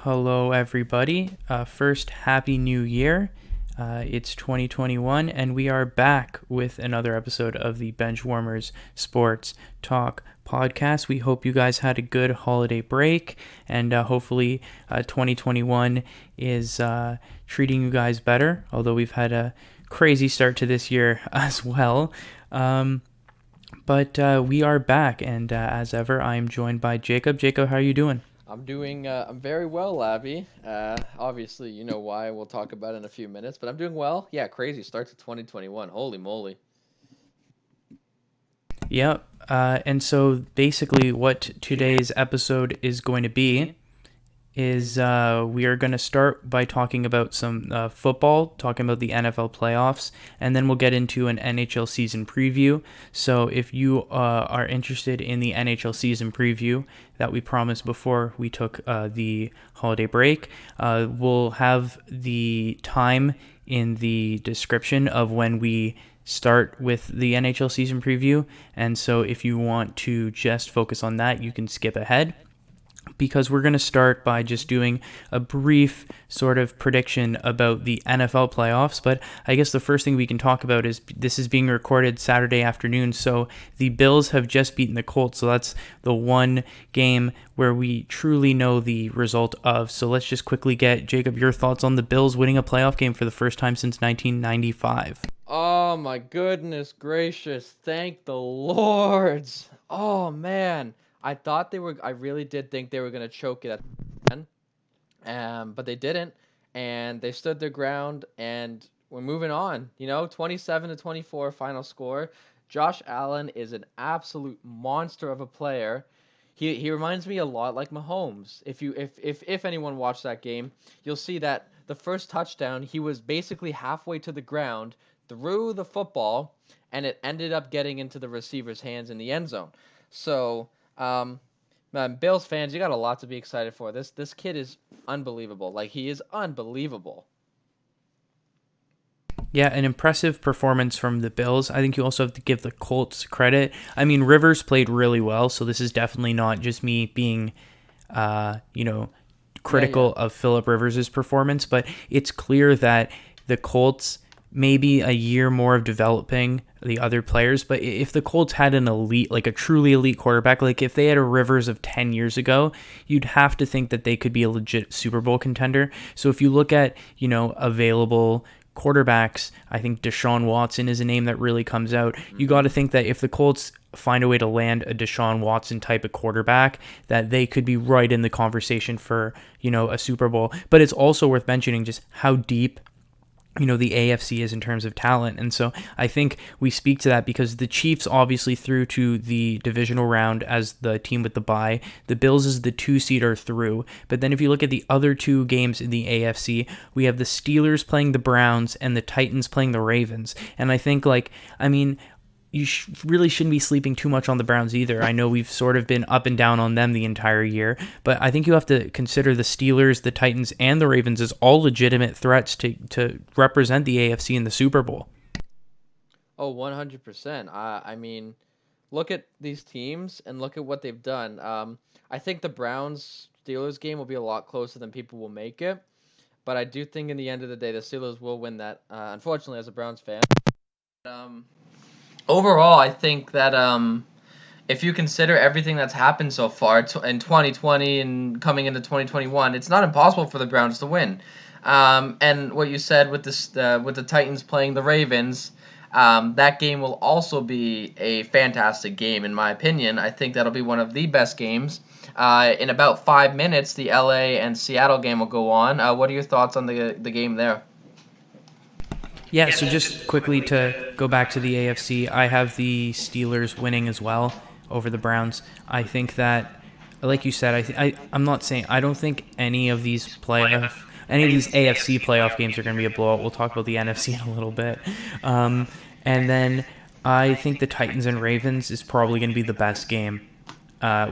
Hello, everybody. First, Happy New Year. It's 2021, and we are back with another episode of the Benchwarmers Sports Talk podcast. We hope you guys had a good holiday break, and hopefully 2021 is treating you guys better, although we've had a crazy start to this year as well. But we are back, and as ever, I am joined by Jacob. Jacob, how are you doing? I'm very well, Labi. Obviously, you know why. We'll talk about it in a few minutes, but I'm doing well. Yeah, crazy start to 2021. Holy moly. Yep. And so basically, what today's episode is going to be is we are going to start by talking about some football, talking about the NFL playoffs, and then we'll get into an NHL season preview. So if you are interested in the NHL season preview that we promised before we took the holiday break, we'll have the time in the description of when we start with the NHL season preview. And so if you want to just focus on that, you can skip ahead, because we're going to start by just doing a brief sort of prediction about the NFL playoffs. But I guess the first thing we can talk about is this is being recorded Saturday afternoon, so the Bills have just beaten the Colts, so that's the one game where we truly know the result of. So let's just quickly get, Jacob, your thoughts on the Bills winning a playoff game for the first time since 1995. Oh my goodness gracious. Thank the Lords. Oh man. I really did think they were going to choke it at the end. But they didn't, and they stood their ground, and we're moving on. 27-24 final score. Josh Allen is an absolute monster of a player. He reminds me a lot like Mahomes. If anyone watched that game, you'll see that the first touchdown, he was basically halfway to the ground, threw the football, and it ended up getting into the receiver's hands in the end zone. So, man, Bills fans, you got a lot to be excited for. This kid is unbelievable. Like, he is unbelievable. Yeah, an impressive performance from the Bills. I think you also have to give the Colts credit. I mean, Rivers played really well, so this is definitely not just me being, Yeah. critical of Phillip Rivers' performance, but it's clear that the Colts, maybe a year more of developing the other players, but if the Colts had an elite, like a truly elite quarterback, like if they had a Rivers of 10 years ago, you'd have to think that they could be a legit Super Bowl contender. So if you look at, available quarterbacks, I think Deshaun Watson is a name that really comes out. You got hmm to think that if the Colts find a way to land a Deshaun Watson type of quarterback, that they could be right in the conversation for, a Super Bowl. But it's also worth mentioning just how deep the AFC is in terms of talent. And so I think we speak to that because the Chiefs obviously through to the divisional round as the team with the bye. The Bills is the 2-seeder through. But then if you look at the other two games in the AFC, we have the Steelers playing the Browns and the Titans playing the Ravens. And I think, you really shouldn't be sleeping too much on the Browns either. I know we've sort of been up and down on them the entire year, but I think you have to consider the Steelers, the Titans, and the Ravens as all legitimate threats to represent the AFC in the Super Bowl. Oh, 100%. I mean, look at these teams and look at what they've done. I think the Browns Steelers game will be a lot closer than people will make it, but I do think in the end of the day, the Steelers will win that. Unfortunately, as a Browns fan. Um, Overall, I think that if you consider everything that's happened so far in 2020 and coming into 2021, it's not impossible for the Browns to win. And what you said with with the Titans playing the Ravens, that game will also be a fantastic game in my opinion. I think that'll be one of the best games. In about 5 minutes, the LA and Seattle game will go on. What are your thoughts on the game there? Yeah, so just quickly to go back to the AFC, I have the Steelers winning as well over the Browns. I think that, like you said, I'm not saying, I don't think any of these AFC playoff games are going to be a blowout. We'll talk about the NFC in a little bit. And then I think the Titans and Ravens is probably going to be the best game.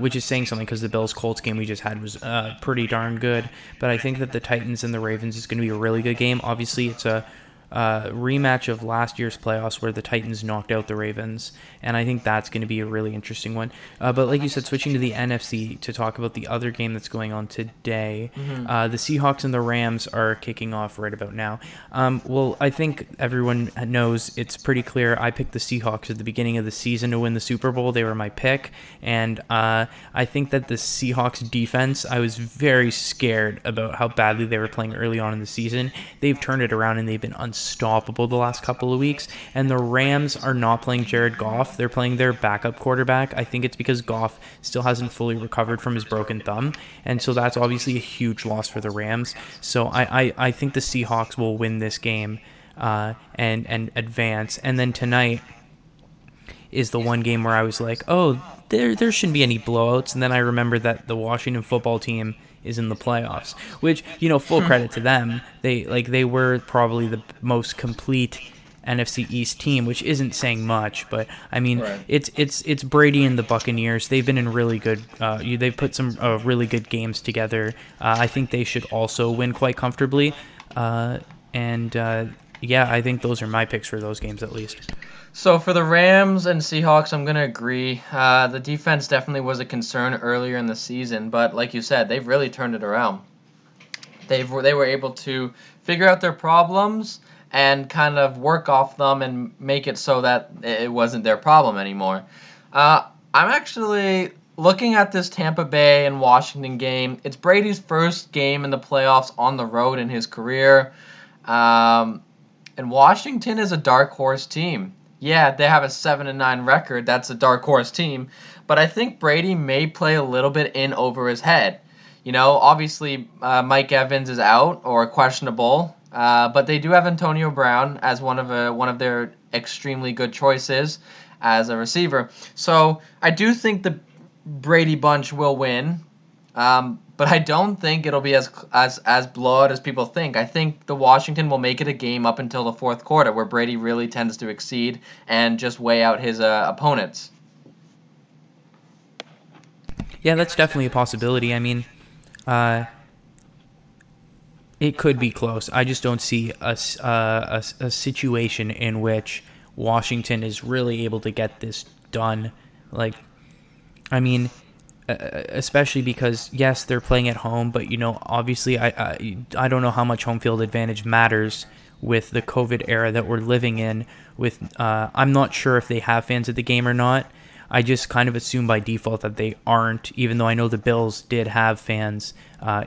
Which is saying something because the Bills-Colts game we just had was pretty darn good. But I think that the Titans and the Ravens is going to be a really good game. Obviously, it's a rematch of last year's playoffs where the Titans knocked out the Ravens, and I think that's going to be a really interesting one. But like you said, switching to the NFC to talk about the other game that's going on today, the Seahawks and the Rams are kicking off right about now. Well, I think everyone knows it's pretty clear. I picked the Seahawks at the beginning of the season to win the Super Bowl. They were my pick, and I think that the Seahawks defense, I was very scared about how badly they were playing early on in the season. They've turned it around and they've been unstoppable the last couple of weeks. And the Rams are not playing Jared Goff. They're playing their backup quarterback. I think it's because Goff still hasn't fully recovered from his broken thumb. And so that's obviously a huge loss for the Rams. So I think the Seahawks will win this game and advance. And then tonight is the one game where I was like, oh, there shouldn't be any blowouts. And then I remember that the Washington football team is in the playoffs, which, full credit to them. They were probably the most complete NFC East team, which isn't saying much, but I mean, right. It's Brady and the Buccaneers. They've been in really good. They've put some really good games together. I think they should also win quite comfortably. I think those are my picks for those games at least. So for the Rams and Seahawks, I'm going to agree. The defense definitely was a concern earlier in the season, but like you said, they've really turned it around. They were able to figure out their problems and kind of work off them and make it so that it wasn't their problem anymore. I'm actually looking at this Tampa Bay and Washington game. It's Brady's first game in the playoffs on the road in his career. And Washington is a dark horse team. Yeah, they have a 7-9 record. That's a dark horse team. But I think Brady may play a little bit in over his head. Obviously Mike Evans is out or questionable. But they do have Antonio Brown as one of their extremely good choices as a receiver. So I do think the Brady bunch will win. But I don't think it'll be as blowout as people think. I think the Washington will make it a game up until the fourth quarter, where Brady really tends to exceed and just weigh out his opponents. Yeah, that's definitely a possibility. I mean, it could be close. I just don't see a situation in which Washington is really able to get this done. Especially because, yes, they're playing at home, but, obviously I don't know how much home field advantage matters with the COVID era that we're living in. I'm not sure if they have fans at the game or not. I just kind of assume by default that they aren't, even though I know the Bills did have fans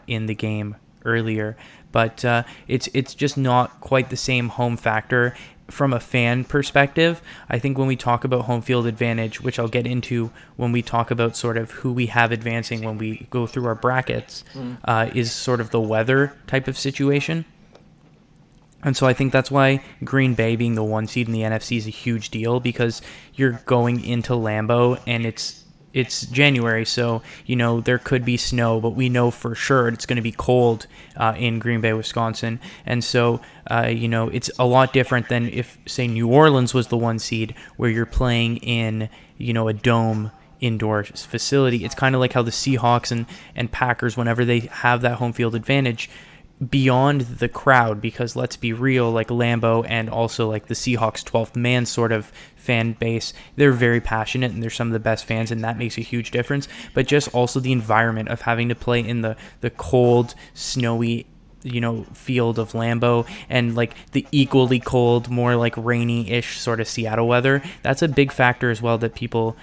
in the game earlier. But it's just not quite the same home factor. From a fan perspective, I think when we talk about home field advantage, which I'll get into when we talk about sort of who we have advancing when we go through our brackets, is sort of the weather type of situation. And so I think that's why Green Bay being the 1 seed in the NFC is a huge deal, because you're going into Lambeau and it's January, so there could be snow, but we know for sure it's going to be cold in Green Bay, Wisconsin. And so it's a lot different than if, say, New Orleans was the 1 seed, where you're playing in a dome indoor facility. It's kind of like how the Seahawks and Packers, whenever they have that home field advantage, beyond the crowd, because let's be real, like Lambeau and also like the Seahawks 12th man sort of fan base, they're very passionate and they're some of the best fans, and that makes a huge difference. But just also the environment of having to play in the cold, snowy field of Lambeau, and like the equally cold, more like rainy-ish sort of Seattle weather, that's a big factor as well that people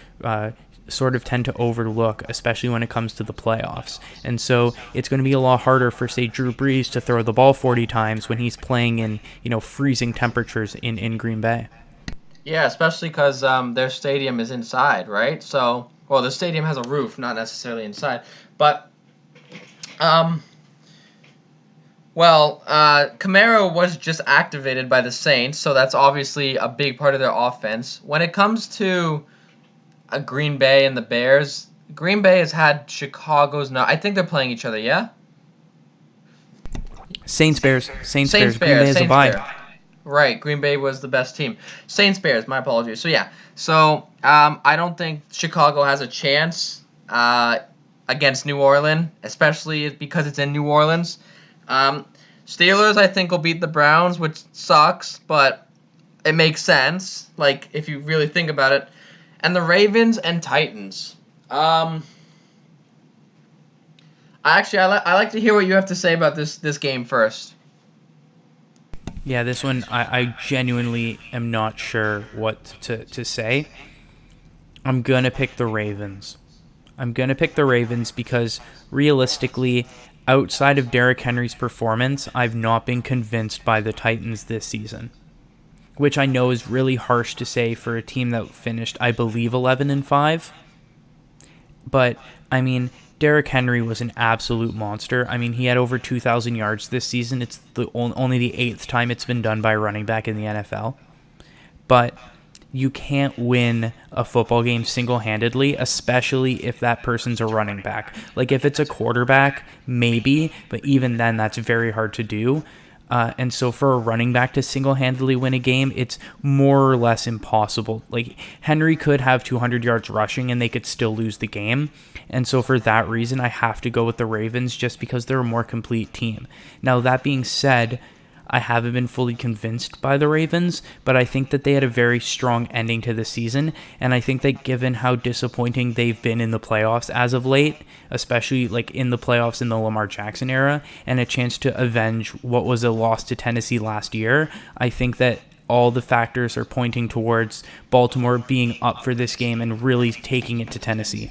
sort of tend to overlook, especially when it comes to the playoffs. And so it's going to be a lot harder for, say, Drew Brees to throw the ball 40 times when he's playing in freezing temperatures in Green Bay. Yeah, especially because their stadium is inside, right? So, well, the stadium has a roof, not necessarily inside. But, Camaro was just activated by the Saints, so that's obviously a big part of their offense. When it comes to Green Bay and the Bears, Green Bay has had Chicago's... I think they're playing each other, yeah? Saints Bears. Green Bay has a bye. Right, Green Bay was the best team. Saints Bears, my apologies. So, yeah. So, I don't think Chicago has a chance against New Orleans, especially because it's in New Orleans. Steelers, I think, will beat the Browns, which sucks, but it makes sense, like, if you really think about it. And the Ravens and Titans. I like to hear what you have to say about this game first. Yeah, this one, I genuinely am not sure what to say. I'm going to pick the Ravens. I'm going to pick the Ravens because realistically, outside of Derrick Henry's performance, I've not been convinced by the Titans this season, which I know is really harsh to say for a team that finished, I believe, 11-5. But, I mean, Derrick Henry was an absolute monster. I mean, he had over 2,000 yards this season. It's only the 8th time it's been done by a running back in the NFL. But you can't win a football game single-handedly, especially if that person's a running back. Like, if it's a quarterback, maybe, but even then, that's very hard to do. And so for a running back to single-handedly win a game, it's more or less impossible. Like, Henry could have 200 yards rushing and they could still lose the game. And so for that reason, I have to go with the Ravens just because they're a more complete team. Now, that being said, I haven't been fully convinced by the Ravens, but I think that they had a very strong ending to the season, and I think that given how disappointing they've been in the playoffs as of late, especially like in the playoffs in the Lamar Jackson era, and a chance to avenge what was a loss to Tennessee last year, I think that all the factors are pointing towards Baltimore being up for this game and really taking it to Tennessee.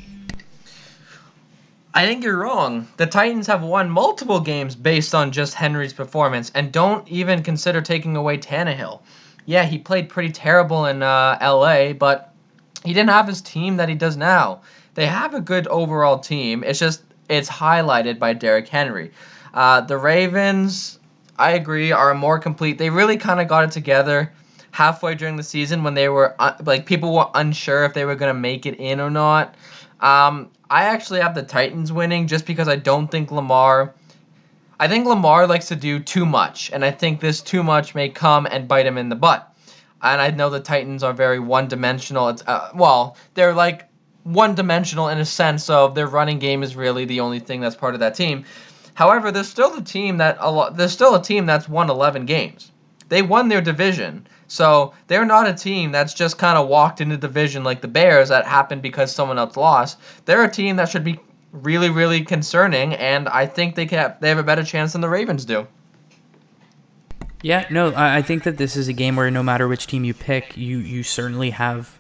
I think you're wrong. The Titans have won multiple games based on just Henry's performance, and don't even consider taking away Tannehill. Yeah, he played pretty terrible in LA, but he didn't have his team that he does now. They have a good overall team. It's just it's highlighted by Derrick Henry. The Ravens, I agree, are more complete. They really kind of got it together halfway during the season when they were people were unsure if they were going to make it in or not. I actually have the Titans winning just because I don't think Lamar. I think Lamar likes to do too much, and I think this too much may come and bite him in the butt. And I know the Titans are very one-dimensional. They're like one-dimensional in a sense of their running game is really the only thing that's part of that team. However, there's still a team that's won 11 games. They won their division. So they're not a team that's just kind of walked into the division like the Bears that happened because someone else lost. They're a team that should be really, really concerning, and I think they have a better chance than the Ravens do. Yeah, no, I think that this is a game where no matter which team you pick, you certainly have,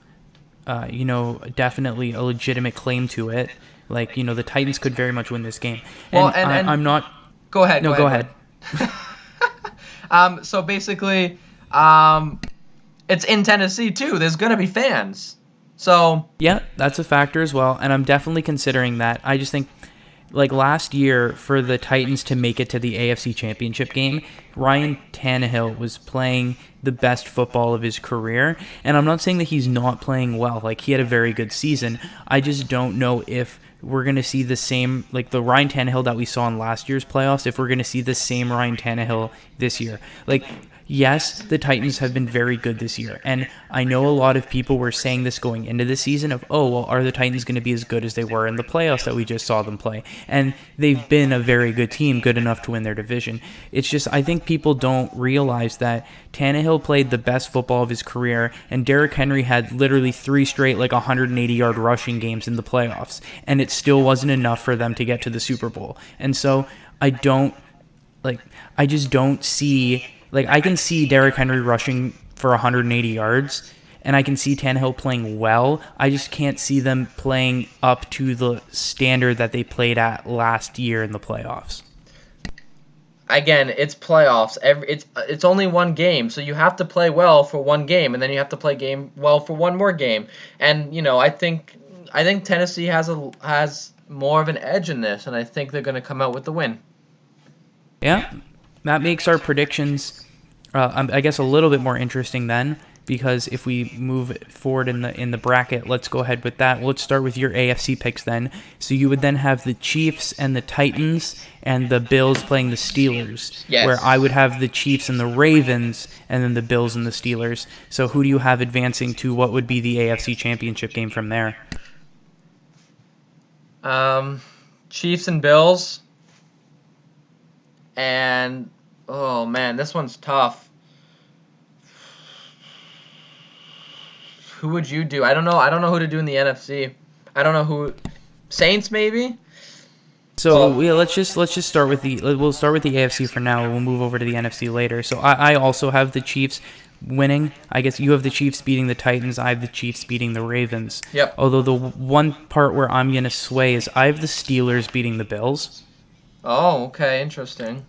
definitely a legitimate claim to it. Like, the Titans could very much win this game. And I'm not... Go ahead. No, go ahead. So basically... it's in Tennessee too. There's gonna be fans, so yeah, that's a factor as well. And I'm definitely considering that. I just think, like last year, for the Titans to make it to the AFC Championship game, Ryan Tannehill was playing the best football of his career. And I'm not saying that he's not playing well. Like, he had a very good season. I just don't know if we're going to see the same, like the Ryan Tannehill that we saw in last year's playoffs, if we're going to see the same Ryan Tannehill this year. Like, yes, the Titans have been very good this year, and I know a lot of people were saying this going into the season of, oh, well, are the Titans going to be as good as they were in the playoffs that we just saw them play? And they've been a very good team, good enough to win their division. It's just, I think people don't realize that Tannehill played the best football of his career, and Derrick Henry had literally 3 straight, 180-yard rushing games in the playoffs, and it still wasn't enough for them to get to the Super Bowl. And so I just don't see... I can see Derrick Henry rushing for 180 yards, and I can see Tannehill playing well. I just can't see them playing up to the standard that they played at last year in the playoffs. Again, it's playoffs. It's only one game, so you have to play well for one game, and then you have to play well for one more game. And I think Tennessee has more of an edge in this, and I think they're going to come out with the win. Yeah, that makes our predictions, I guess, a little bit more interesting then, because if we move forward in the bracket, let's go ahead with that. Let's start with your AFC picks then. So you would then have the Chiefs and the Titans and the Bills playing the Steelers, yes. Where I would have the Chiefs and the Ravens and then the Bills and the Steelers. So who do you have advancing to what would be the AFC Championship game from there? Chiefs and Bills. And Oh man, this one's tough. Who would you do? I don't know. I don't know who to do in the NFC. I don't know who. Saints maybe. So yeah, let's just start with we'll start with the AFC for now, and we'll move over to the NFC later. So I also have the Chiefs winning. I guess you have the Chiefs beating the Titans. I have the Chiefs beating the Ravens. Yep. Although the one part where I'm gonna sway is I have the Steelers beating the Bills. Oh, okay, interesting.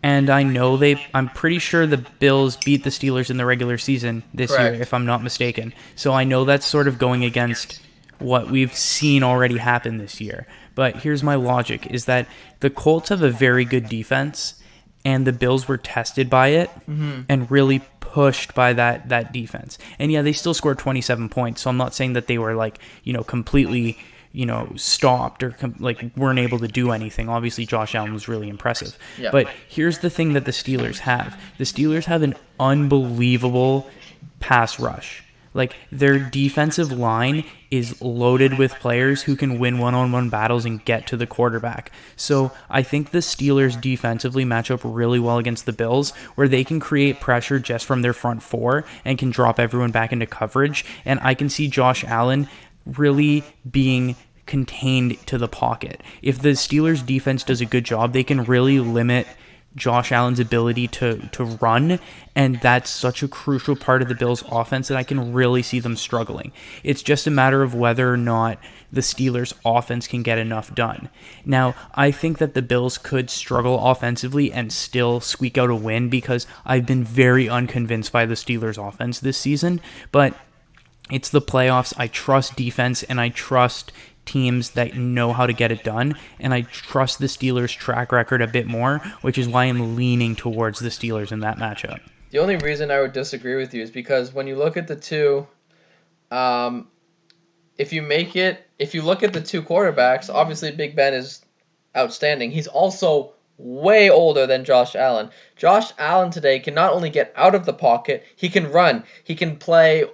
And I know I'm pretty sure the Bills beat the Steelers in the regular season this Correct. year, if I'm not mistaken. So I know that's sort of going against what we've seen already happen this year. But here's my logic, is that the Colts have a very good defense, and the Bills were tested by it and really pushed by that defense. And yeah, they still scored 27 points, so I'm not saying that they were completely stopped or weren't able to do anything. Obviously, Josh Allen was really impressive. Yep. But here's the thing that the Steelers have. The Steelers have an unbelievable pass rush. Their defensive line is loaded with players who can win one-on-one battles and get to the quarterback. So I think the Steelers defensively match up really well against the Bills, where they can create pressure just from their front four and can drop everyone back into coverage. And I can see Josh Allen really being contained to the pocket. If the Steelers defense does a good job, they can really limit Josh Allen's ability to run, and that's such a crucial part of the Bills' offense that I can really see them struggling. It's just a matter of whether or not the Steelers' offense can get enough done. Now, I think that the Bills could struggle offensively and still squeak out a win because I've been very unconvinced by the Steelers' offense this season, but it's the playoffs. I trust defense, and I trust teams that know how to get it done, and I trust the Steelers' track record a bit more, which is why I'm leaning towards the Steelers in that matchup. The only reason I would disagree with you is because when you look at the two, if you look at the two quarterbacks, obviously Big Ben is outstanding. He's also way older than Josh Allen. Josh Allen today can not only get out of the pocket, he can run. He can play,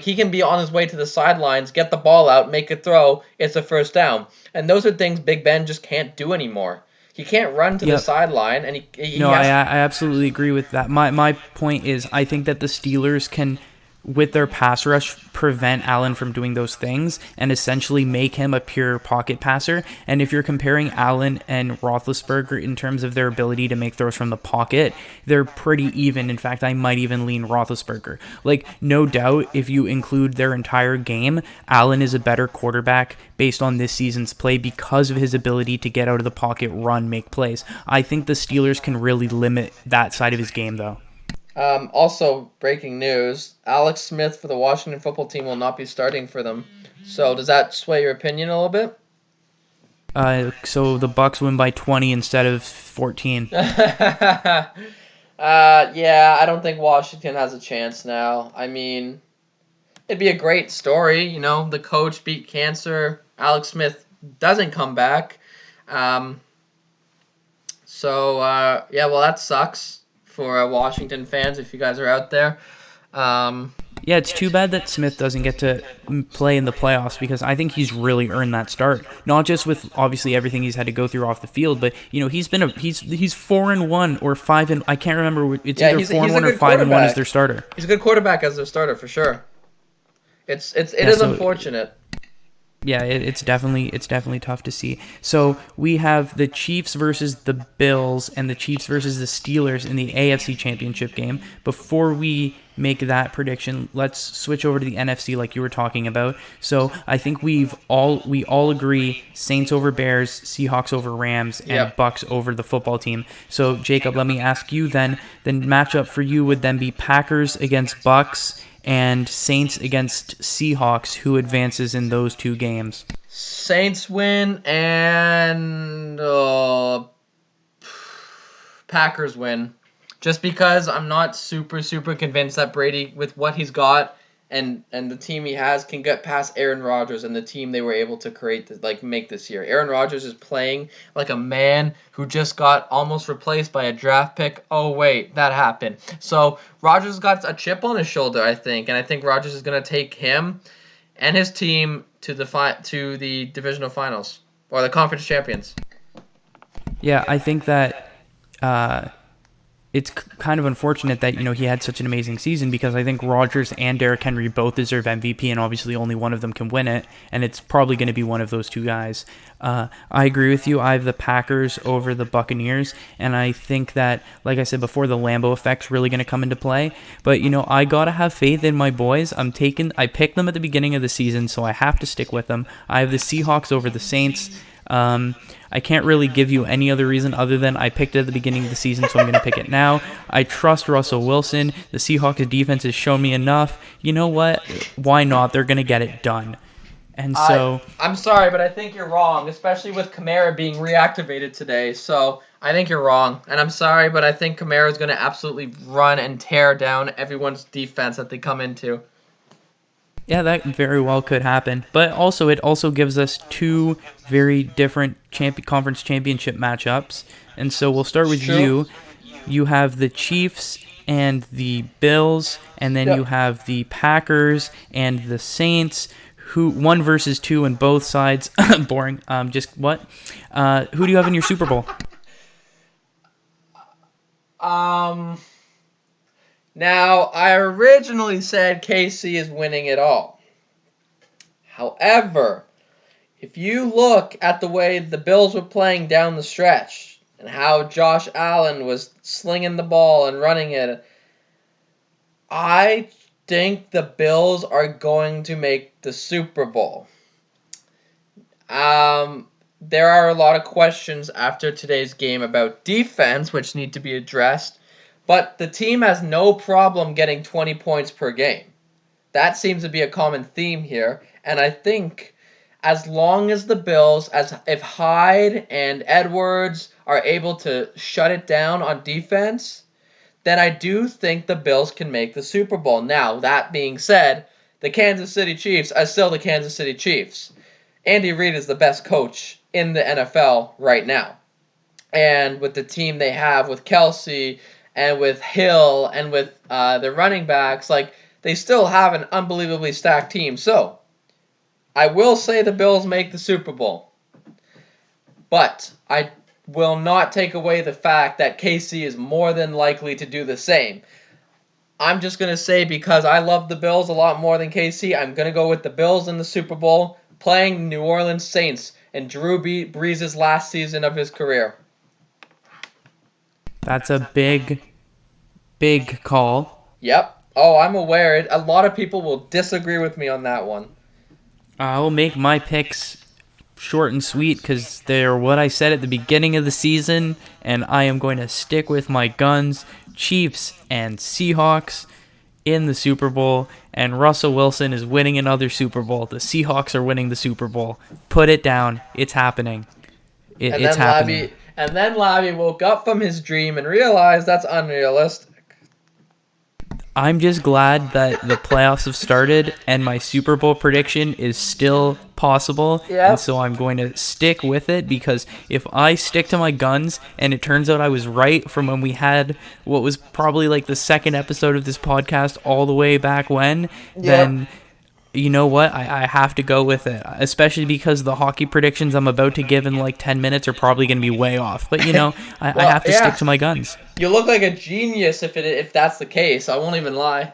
he can be on his way to the sidelines, get the ball out, make a throw, it's a first down. And those are things Big Ben just can't do anymore. He can't run to the sideline, and I absolutely agree with that. My point is, I think that the Steelers can, with their pass rush, prevent Allen from doing those things and essentially make him a pure pocket passer. And if you're comparing Allen and Roethlisberger in terms of their ability to make throws from the pocket, they're pretty even. In fact, I might even lean Roethlisberger. No doubt, if you include their entire game, Allen is a better quarterback based on this season's play because of his ability to get out of the pocket, run, make plays. I think the Steelers can really limit that side of his game, though. Also, breaking news, Alex Smith for the Washington football team will not be starting for them. So does that sway your opinion a little bit? So the Bucks win by 20 instead of 14. Yeah, I don't think Washington has a chance now. I mean, it'd be a great story, the coach beat cancer, Alex Smith doesn't come back. Yeah, well, that sucks for Washington fans if you guys are out there. Yeah, it's too bad that Smith doesn't get to play in the playoffs because I think he's really earned that start. Not just with obviously everything he's had to go through off the field, but he's 4-1 or 5 and I can't remember. It's either 4-1 or 5-1 as their starter. He's a good quarterback as their starter for sure. It is unfortunate. Yeah, it's definitely tough to see. So we have the Chiefs versus the Bills and the Chiefs versus the Steelers in the AFC Championship game. Before we make that prediction, let's switch over to the NFC like you were talking about. So I think we all agree Saints over Bears, Seahawks over Rams, and Bucks over the football team. So Jacob, let me ask you then. The matchup for you would then be Packers against Bucks and Saints against Seahawks. Who advances in those two games? Saints win and Packers win. Just because I'm not super convinced that Brady, with what he's got and the team he has, can get past Aaron Rodgers and the team they were able to make this year. Aaron Rodgers is playing like a man who just got almost replaced by a draft pick. Oh wait, that happened. So Rodgers got a chip on his shoulder, I think, and I think Rodgers is going to take him and his team to the divisional finals or the conference champions. Yeah, I think that it's kind of unfortunate that, he had such an amazing season, because I think Rodgers and Derrick Henry both deserve MVP, and obviously only one of them can win it, and it's probably going to be one of those two guys. I agree with you. I have the Packers over the Buccaneers, and I think that, like I said before, the Lambeau effect's really going to come into play. But, I got to have faith in my boys. I picked them at the beginning of the season, so I have to stick with them. I have the Seahawks over the Saints. I can't really give you any other reason other than I picked it at the beginning of the season, so I'm going to pick it now. I trust Russell Wilson. The Seahawks defense has shown me enough. You know what? Why not? They're going to get it done. And so... I'm sorry, but I think you're wrong, especially with Kamara being reactivated today. So I think you're wrong. And I'm sorry, but I think Kamara is going to absolutely run and tear down everyone's defense that they come into. Yeah, that very well could happen. But also, it also gives us two very different conference championship matchups. And so we'll start with you. You have the Chiefs and the Bills, and then you have the Packers and the Saints, who 1 versus 2 on both sides. Boring. Just what? Who do you have in your Super Bowl? Now, I originally said KC is winning it all. However, if you look at the way the Bills were playing down the stretch and how Josh Allen was slinging the ball and running it, I think the Bills are going to make the Super Bowl. There are a lot of questions after today's game about defense, which need to be addressed. But the team has no problem getting 20 points per game. That seems to be a common theme here. And I think as long as the Bills, if Hyde and Edwards are able to shut it down on defense, then I do think the Bills can make the Super Bowl. Now, that being said, the Kansas City Chiefs are still the Kansas City Chiefs. Andy Reid is the best coach in the NFL right now. And with the team they have with Kelsey and with Hill and with their running backs, they still have an unbelievably stacked team. So, I will say the Bills make the Super Bowl. But I will not take away the fact that KC is more than likely to do the same. I'm just going to say, because I love the Bills a lot more than KC, I'm going to go with the Bills in the Super Bowl, playing New Orleans Saints in Drew Brees' last season of his career. That's a big call. Yep. Oh, I'm aware. A lot of people will disagree with me on that one. I'll make my picks short and sweet, because they're what I said at the beginning of the season, and I am going to stick with my guns. Chiefs and Seahawks in the Super Bowl, and Russell Wilson is winning another Super Bowl. The Seahawks are winning the Super Bowl. Put it down. It's happening. It's happening. And then Labi woke up from his dream and realized that's unrealistic. I'm just glad that the playoffs have started and my Super Bowl prediction is still possible. Yep. And so I'm going to stick with it, because if I stick to my guns and it turns out I was right from when we had what was probably the second episode of this podcast all the way back when, then you know what? I have to go with it, especially because the hockey predictions I'm about to give in 10 minutes are probably going to be way off. But, I have to stick to my guns. You look like a genius if that's the case. I won't even lie.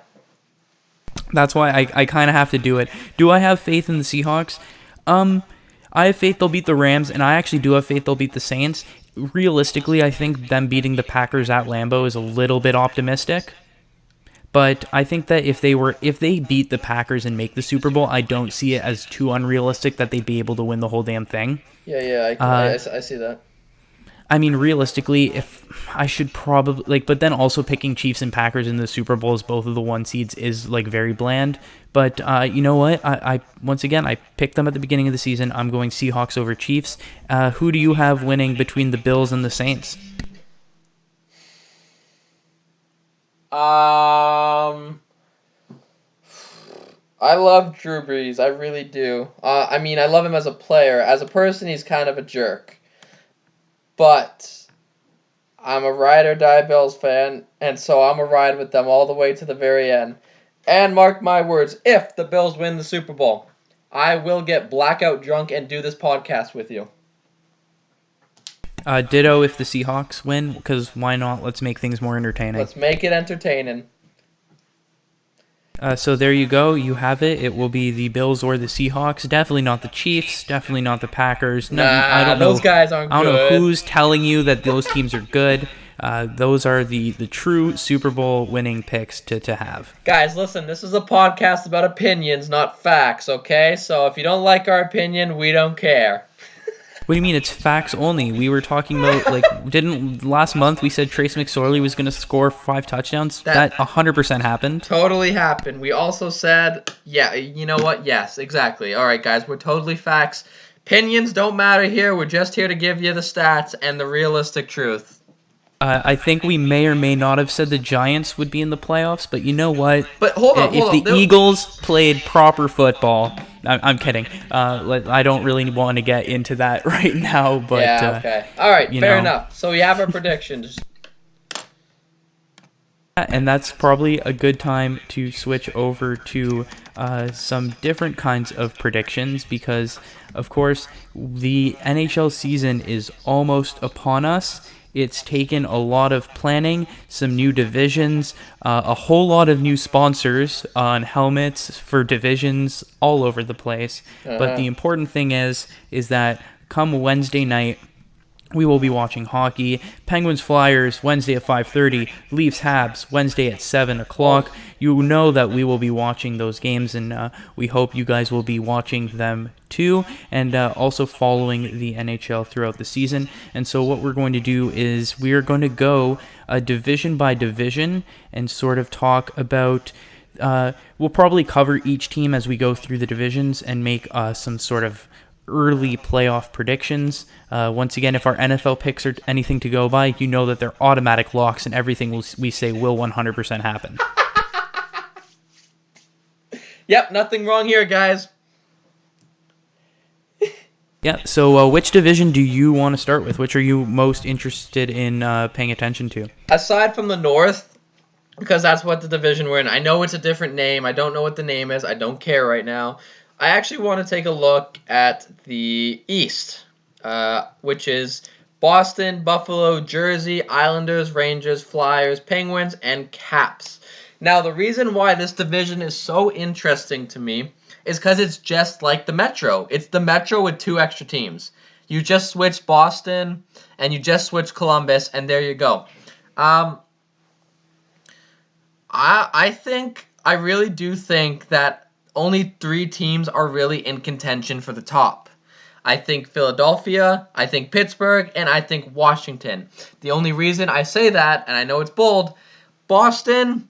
That's why I kind of have to do it. Do I have faith in the Seahawks? I have faith they'll beat the Rams, and I actually do have faith they'll beat the Saints. Realistically, I think them beating the Packers at Lambeau is a little bit optimistic. But I think that if they beat the Packers and make the Super Bowl, I don't see it as too unrealistic that they'd be able to win the whole damn thing. Yeah, I see that. I mean, realistically, if I should probably but then also picking Chiefs and Packers in the Super Bowl as both of the 1 seeds is very bland. But you know what? I once again I picked them at the beginning of the season. I'm going Seahawks over Chiefs. Who do you have winning between the Bills and the Saints? I love Drew Brees. I really do. I love him as a player. As a person, he's kind of a jerk. But I'm a ride or die Bills fan, and so I'm a ride with them all the way to the very end. And mark my words, if the Bills win the Super Bowl, I will get blackout drunk and do this podcast with you. Ditto if the Seahawks win, because why not? Let's make things more entertaining. Let's make it entertaining. So there you go. You have it. It will be the Bills or the Seahawks. Definitely not the Chiefs. Definitely not the Packers. No, I don't know. Those guys aren't good. I don't know who's telling you that those teams are good. Those are the true Super Bowl winning picks to have. Guys, listen, this is a podcast about opinions, not facts, okay? So if you don't like our opinion, we don't care. What do you mean it's facts only? We were talking about, didn't last month we said Trace McSorley was going to score 5 touchdowns? That 100% happened. Totally happened. We also said, yeah, you know what? Yes, exactly. All right, guys, we're totally facts. Opinions don't matter here. We're just here to give you the stats and the realistic truth. I think we may or may not have said the Giants would be in the playoffs, but you know what? But hold on. If the Eagles played proper football, I'm kidding. I don't really want to get into that right now, but yeah, okay. All right, fair enough. So we have our predictions. And that's probably a good time to switch over to some different kinds of predictions because, of course, the NHL season is almost upon us. It's taken a lot of planning, some new divisions, a whole lot of new sponsors on helmets for divisions all over the place. But the important thing is that come Wednesday night, we will be watching hockey. Penguins Flyers Wednesday at 5:30. Leafs Habs Wednesday at 7 o'clock. You know that we will be watching those games, and we hope you guys will be watching them too, and also following the NHL throughout the season. And so what we're going to do is we are going to go division by division and sort of talk about. We'll probably cover each team as we go through the divisions and make some sort of early playoff predictions. Once again, if our NFL picks are anything to go by, you know that they're automatic locks and everything we say will 100% happen. Yep, nothing wrong here, guys. Yeah, so which division do you want to start with? Which are you most interested in paying attention to? Aside from the North, because that's what the division we're in. I know it's a different name. I don't know what the name is. I don't care right now. I actually want to take a look at the East, which is Boston, Buffalo, Jersey, Islanders, Rangers, Flyers, Penguins, and Caps. Now, the reason why this division is so interesting to me is because it's just like the Metro. It's the Metro with 2 extra teams. You just switch Boston, and you just switch Columbus, and there you go. I really do think that only 3 teams are really in contention for the top. I think Philadelphia, I think Pittsburgh, and I think Washington. The only reason I say that, and I know it's bold, Boston,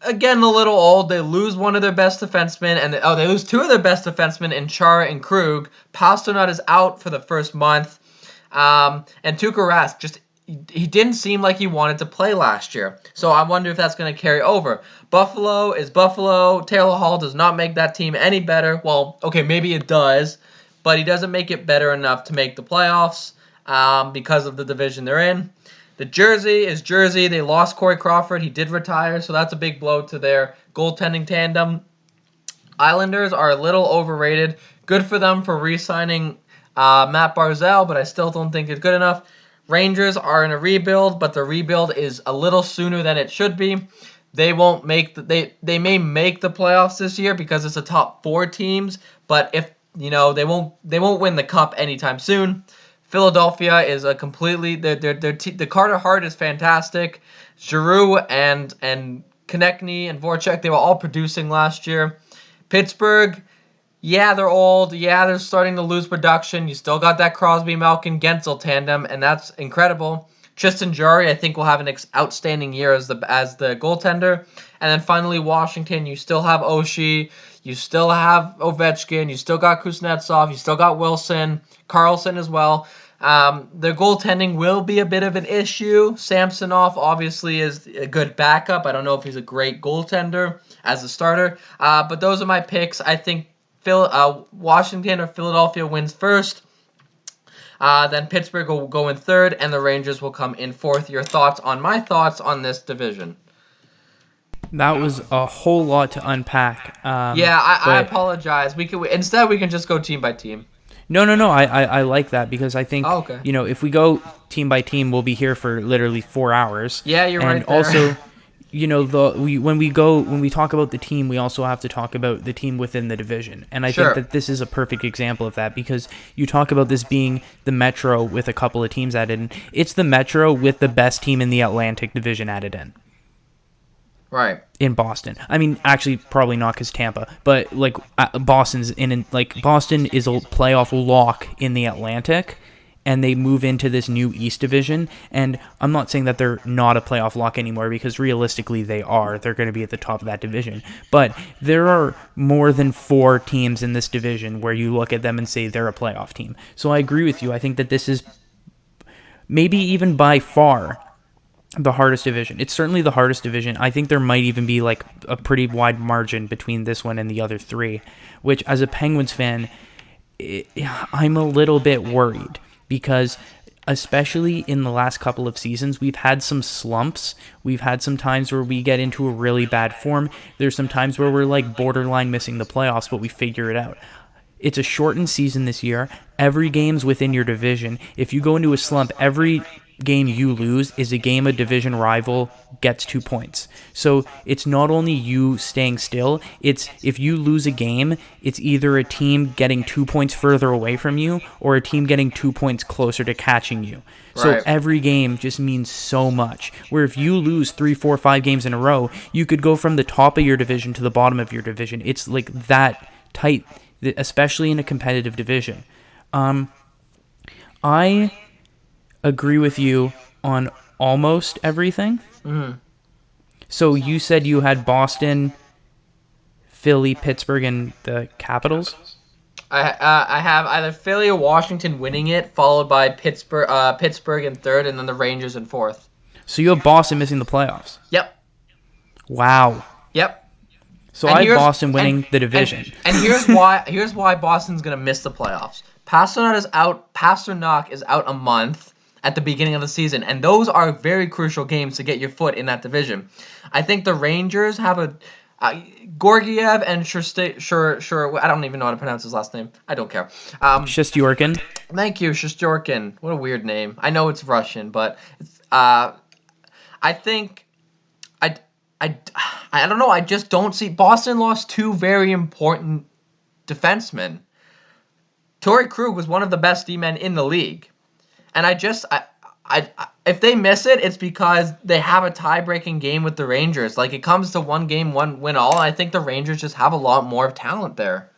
again, a little old. They lose one of their best defensemen, and they lose 2 of their best defensemen in Chara and Krug. Pasternak is out for the first month. And Tuukka Rask, he didn't seem like he wanted to play last year. So I wonder if that's going to carry over. Buffalo is Buffalo. Taylor Hall does not make that team any better. Well, okay, maybe it does, but he doesn't make it better enough to make the playoffs because of the division they're in. The Jersey is Jersey. They lost Corey Crawford. He did retire, so that's a big blow to their goaltending tandem. Islanders are a little overrated. Good for them for re-signing Matt Barzal, but I still don't think it's good enough. Rangers are in a rebuild, but the rebuild is a little sooner than it should be. They won't make they may make the playoffs this year because it's a top 4 teams, but if they won't win the cup anytime soon. Philadelphia is a completely the Carter Hart is fantastic. Giroux and Konechny and Voracek, they were all producing last year. Pittsburgh, yeah, they're old. Yeah, they're starting to lose production. You still got that Crosby, Malkin, Gensel tandem, and that's incredible. Tristan Jarry, I think, will have an outstanding year as the goaltender. And then finally, Washington, you still have Oshie. You still have Ovechkin. You still got Kuznetsov. You still got Wilson. Carlson as well. Their goaltending will be a bit of an issue. Samsonov obviously is a good backup. I don't know if he's a great goaltender as a starter. But those are my picks. I think Washington or Philadelphia wins first. Then Pittsburgh will go in third, and the Rangers will come in fourth. Your thoughts on my thoughts on this division? That was a whole lot to unpack. I apologize. We can just go team by team. No. I like that because I think, Oh, okay. if we go team by team, we'll be here for literally 4 hours. Yeah, you're And right there. also, when we talk about the team, we also have to talk about the team within the division. And I think Sure. that this is a perfect example of that because you talk about this being the Metro with a couple of teams added in. It's the Metro with the best team in the Atlantic Division added in. Right. In Boston. I mean, actually, probably not because Tampa, but Boston is a playoff lock in the Atlantic, and they move into this new East Division. And I'm not saying that they're not a playoff lock anymore because realistically they are. They're going to be at the top of that division. But there are more than 4 teams in this division where you look at them and say they're a playoff team. So I agree with you. I think that this is maybe even by far the hardest division. It's certainly the hardest division. I think there might even be like a pretty wide margin between this one and the other 3, which as a Penguins fan, I'm a little bit worried because especially in the last couple of seasons, we've had some slumps. We've had some times where we get into a really bad form. There's some times where we're like borderline missing the playoffs, but we figure it out. It's a shortened season this year. Every game's within your division. If you go into a slump, every game you lose is a game a division rival gets 2 points. So it's not only you staying still, it's if you lose a game, it's either a team getting 2 points further away from you or a team getting 2 points closer to catching you. So Right. every game just means so much. Where if you lose 3, 4, 5 games in a row, you could go from the top of your division to the bottom of your division. It's like that tight, especially in a competitive division. I agree with you on almost everything. Mm-hmm. So you said you had Boston, Philly, Pittsburgh, and the Capitals? I have either Philly or Washington winning it, followed by Pittsburgh in third, and then the Rangers in fourth. So you have Boston missing the playoffs. Yep. Wow. Yep. So I have Boston winning the division. And here's why Boston's gonna miss the playoffs. Pasternak is out a month at the beginning of the season, and those are very crucial games to get your foot in that division. I think the Rangers have a Gorgiev and Sure, I don't even know how to pronounce his last name. I don't care. Shestyorkin. Thank you, Shestyorkin. What a weird name. I know it's Russian, but I think I don't know. I just don't see. Boston lost 2 very important defensemen. Torrey Krug was one of the best D-men in the league. And if they miss it, it's because they have a tie-breaking game with the Rangers. Like, it comes to one game, one win all, and I think the Rangers just have a lot more talent there.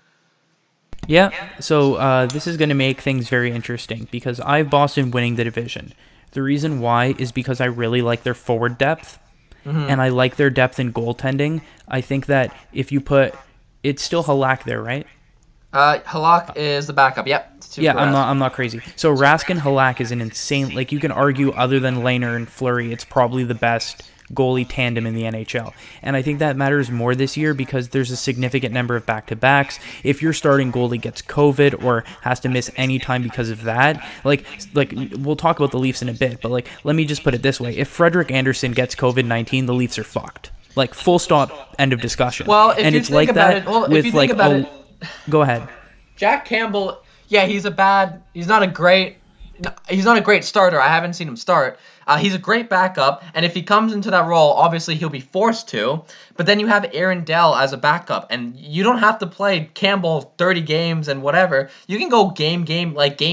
Yeah, so this is going to make things very interesting because I have Boston winning the division. The reason why is because I really like their forward depth, and I like their depth in goaltending. I think that if you put... It's still Halak there, right? Halak is the backup. Yep. Yeah, I'm not crazy. So Raskin Halak is an insane. Like, you can argue, other than Lehner and Fleury, it's probably the best goalie tandem in the NHL. And I think that matters more this year because there's a significant number of back-to-backs. If your starting goalie gets COVID or has to miss any time because of that, like we'll talk about the Leafs in a bit, but like let me just put it this way: if Frederik Andersen gets COVID-19, the Leafs are fucked. Like, full stop, end of discussion. Well, if and you it's think like about that it, well, with if you think about it, go ahead. Jack Campbell, yeah, he's not a great starter. I haven't seen him start. He's a great backup, and if he comes into that role, obviously he'll be forced to. But then you have Aaron Dell as a backup, and you don't have to play Campbell 30 games and whatever. You can go game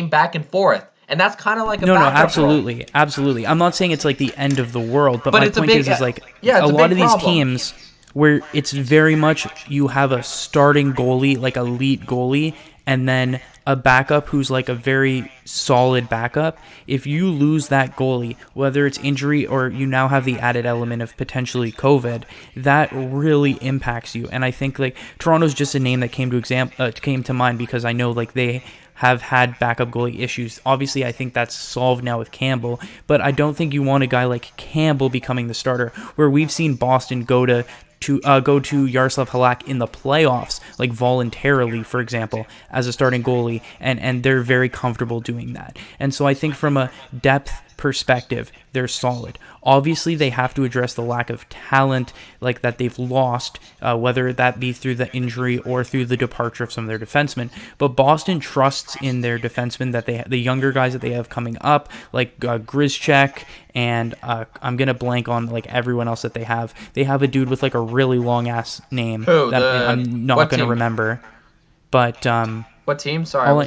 back and forth, and that's kind of like a backup absolutely, role. Absolutely. I'm not saying it's like the end of the world, but my it's point is like a lot of these problem. teams where it's very much you have a starting goalie, like elite goalie, and then a backup who's like a very solid backup. If you lose that goalie, whether it's injury or you now have the added element of potentially COVID, that really impacts you. And I think like Toronto's just a name that came to mind because I know like they have had backup goalie issues. Obviously, I think that's solved now with Campbell, but I don't think you want a guy like Campbell becoming the starter, where we've seen Boston go to Yaroslav Halak in the playoffs, like voluntarily, for example, as a starting goalie, and they're very comfortable doing that. And so I think from a depth perspective, they're solid. Obviously, they have to address the lack of talent like that they've lost, whether that be through the injury or through the departure of some of their defensemen. But Boston trusts in their defensemen, that the younger guys that they have coming up, like Grzyzczak, and I'm gonna blank on like everyone else that they have. They have a dude with like a really long ass name that I'm not gonna remember. But what team? Sorry,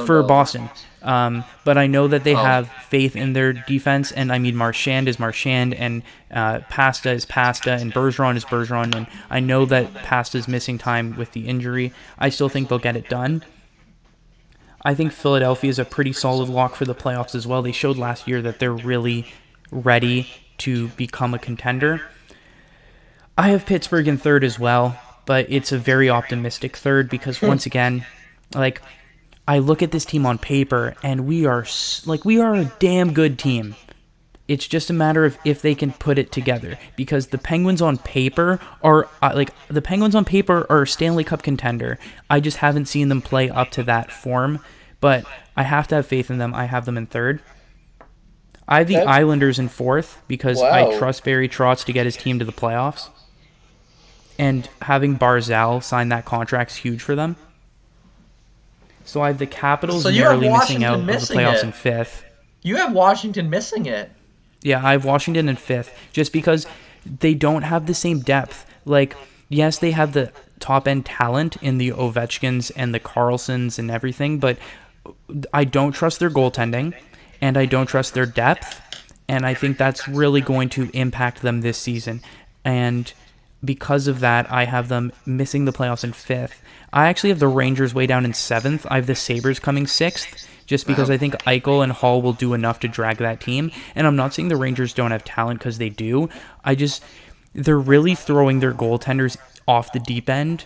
for Boston. But I know that they have faith in their defense, and I mean Marchand is Marchand, and Pasta is Pasta, and Bergeron is Bergeron, and I know that Pasta's missing time with the injury. I still think they'll get it done. I think Philadelphia is a pretty solid lock for the playoffs as well. They showed last year that they're really ready to become a contender. I have Pittsburgh in third as well, but it's a very optimistic third because once again, like, I look at this team on paper, and we are a damn good team. It's just a matter of if they can put it together, because the Penguins on paper are a Stanley Cup contender. I just haven't seen them play up to that form, but I have to have faith in them. I have them in third. I have the Islanders in fourth because I trust Barry Trotz to get his team to the playoffs, and having Barzal sign that contract's huge for them. So I have the Capitals narrowly missing out of the playoffs in fifth. You have Washington missing it. Yeah, I have Washington in fifth, just because they don't have the same depth. Like, yes, they have the top-end talent in the Ovechkins and the Carlsons and everything, but I don't trust their goaltending, and I don't trust their depth, and I think that's really going to impact them this season. And because of that, I have them missing the playoffs in fifth. I actually have the Rangers way down in seventh. I have the Sabres coming sixth, just because I think Eichel and Hall will do enough to drag that team. And I'm not saying the Rangers don't have talent, because they do. They're really throwing their goaltenders off the deep end,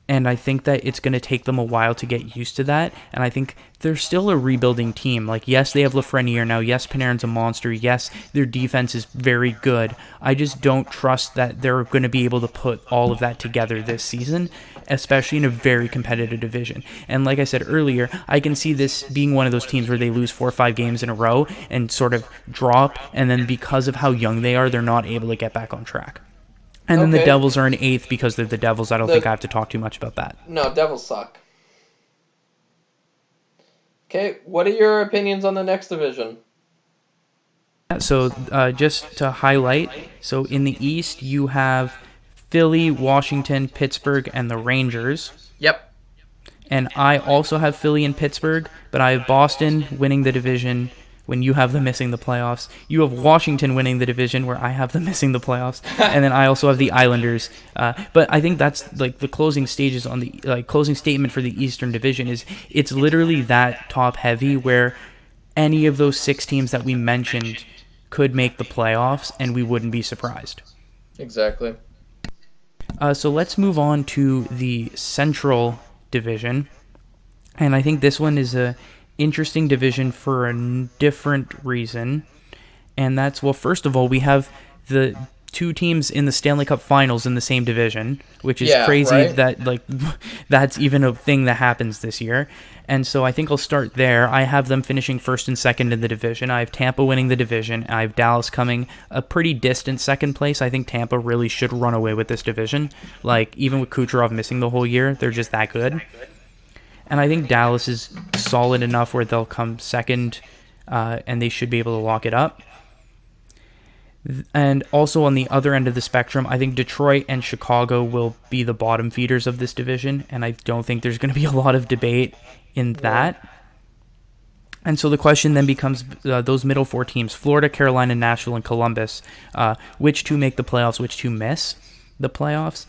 and I think that it's going to take them a while to get used to that. And I think they're still a rebuilding team. Like, yes, they have Lafreniere now. Yes, Panarin's a monster. Yes, their defense is very good. I just don't trust that they're going to be able to put all of that together this season, especially in a very competitive division. And like I said earlier, I can see this being one of those teams where they lose 4 or 5 games in a row and sort of drop, and then because of how young they are, they're not able to get back on track. And then the Devils are in eighth because they're the Devils. I don't think I have to talk too much about that. No, Devils suck. Okay, what are your opinions on the next division? So just to highlight, so in the East, you have Philly, Washington, Pittsburgh, and the Rangers. Yep. And I also have Philly and Pittsburgh, but I have Boston winning the division when you have them missing the playoffs. You have Washington winning the division where I have them missing the playoffs. And then I also have the Islanders. But I think that's like the closing stages on the closing statement for the Eastern Division is it's literally that top heavy where any of those 6 teams that we mentioned could make the playoffs and we wouldn't be surprised. Exactly. So let's move on to the Central Division. And I think this one is a interesting division for a different reason, and that's, well, first of all, we have the 2 teams in the Stanley Cup Finals in the same division, which is crazy, right? That that's even a thing that happens this year. And so I think I'll start there. I have them finishing first and second in the division. I have Tampa winning the division. I have Dallas coming a pretty distant second place. I think Tampa really should run away with this division. Like, even with Kucherov missing the whole year, they're just that good. And I think Dallas is solid enough where they'll come second, and they should be able to lock it up. And also on the other end of the spectrum, I think Detroit and Chicago will be the bottom feeders of this division, and I don't think there's going to be a lot of debate in that. And so the question then becomes those middle 4 teams, Florida, Carolina, Nashville, and Columbus, which 2 make the playoffs, which 2 miss the playoffs.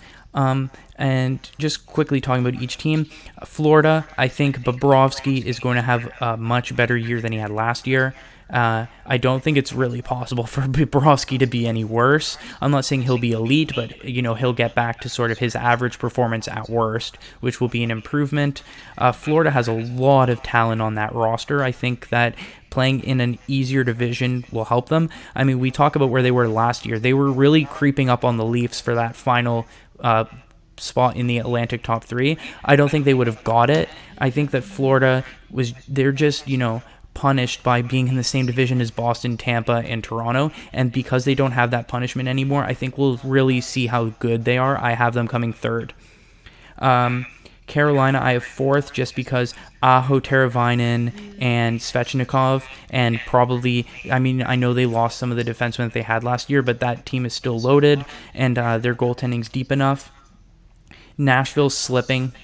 And just quickly talking about each team, Florida, I think Bobrovsky is going to have a much better year than he had last year. I don't think it's really possible for Bobrovsky to be any worse. I'm not saying he'll be elite, but he'll get back to sort of his average performance at worst, which will be an improvement. Florida has a lot of talent on that roster. I think that playing in an easier division will help them. I mean, we talk about where they were last year. They were really creeping up on the Leafs for that final spot in the Atlantic top 3. I don't think they would have got it. I think that Florida they're just, punished by being in the same division as Boston, Tampa, and Toronto. And because they don't have that punishment anymore, I think we'll really see how good they are. I have them coming third. Carolina, I have fourth just because Aho, Teravainen, and Svechnikov, and probably, I mean, I know they lost some of the defensemen that they had last year, but that team is still loaded, and their goaltending's deep enough. Nashville's slipping,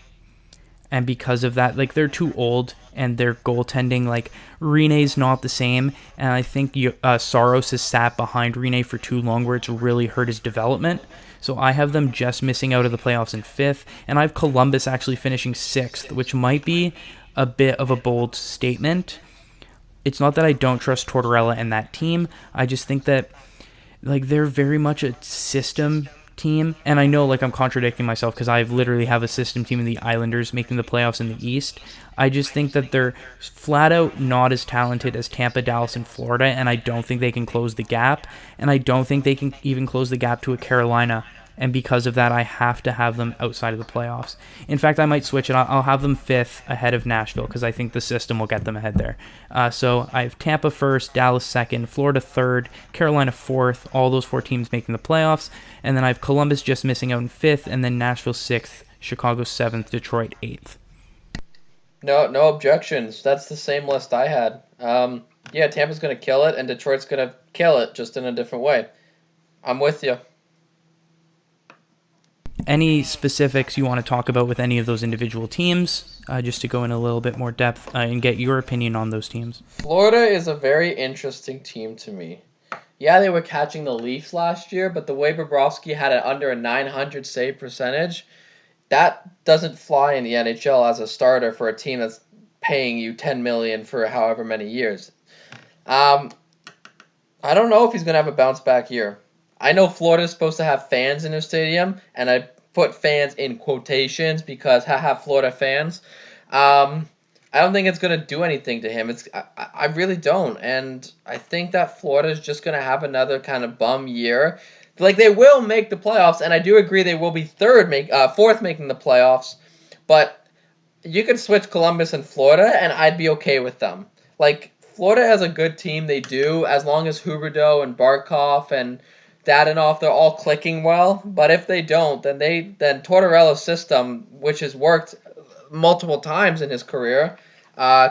and because of that, like, they're too old, and their goaltending, like, Rene's not the same, and I think Saros has sat behind Rene for too long where it's really hurt his development. So I have them just missing out of the playoffs in fifth, and I have Columbus actually finishing sixth, which might be a bit of a bold statement. It's not that I don't trust Tortorella and that team. I just think that, like, they're very much a system team, and I know, like, I'm contradicting myself because I literally have a system team in the Islanders making the playoffs in the East. I just think that they're flat out not as talented as Tampa, Dallas, and Florida, and I don't think they can close the gap, and I don't think they can even close the gap to a Carolina, and because of that, I have to have them outside of the playoffs. In fact, I might switch it. I'll have them fifth ahead of Nashville because I think the system will get them ahead there. So I have Tampa first, Dallas second, Florida third, Carolina fourth, all those four teams making the playoffs, and then I have Columbus just missing out in fifth, and then Nashville sixth, Chicago seventh, Detroit eighth. No objections. That's the same list I had. Yeah, Tampa's going to kill it, and Detroit's going to kill it, just in a different way. I'm with you. Any specifics you want to talk about with any of those individual teams, just to go in a little bit more depth and get your opinion on those teams? Florida is a very interesting team to me. Yeah, they were catching the Leafs last year, but the way Bobrovsky had it under a 900 save percentage, that doesn't fly in the NHL as a starter for a team that's paying you $10 million for however many years. I don't know if he's going to have a bounce back year. I know Florida's supposed to have fans in their stadium, and I put fans in quotations because haha, Florida fans. I don't think it's going to do anything to him. I really don't, and I think that Florida's just going to have another kind of bum year. Like, they will make the playoffs, and I do agree they will be fourth making the playoffs, but you could switch Columbus and Florida, and I'd be okay with them. Like, Florida has a good team, they do, as long as Huberdeau and Barkov and Dadonov, they're all clicking well, but if they don't, then Tortorella's system, which has worked multiple times in his career,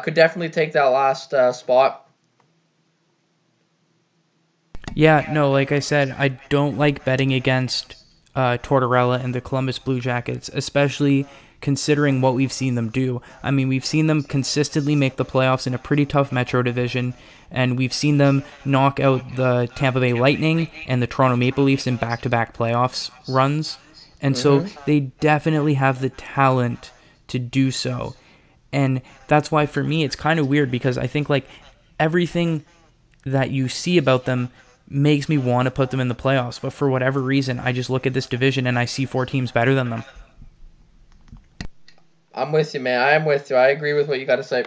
could definitely take that last spot. Yeah, no, like I said, I don't like betting against Tortorella and the Columbus Blue Jackets, especially considering what we've seen them do. I mean, we've seen them consistently make the playoffs in a pretty tough Metro division, and we've seen them knock out the Tampa Bay Lightning and the Toronto Maple Leafs in back-to-back playoffs runs. And so they definitely have the talent to do so. And that's why, for me, it's kind of weird because I think, like, everything that you see about them makes me want to put them in the playoffs. But for whatever reason, I just look at this division and I see four teams better than them. I'm with you, man. I am with you. I agree with what you got to say.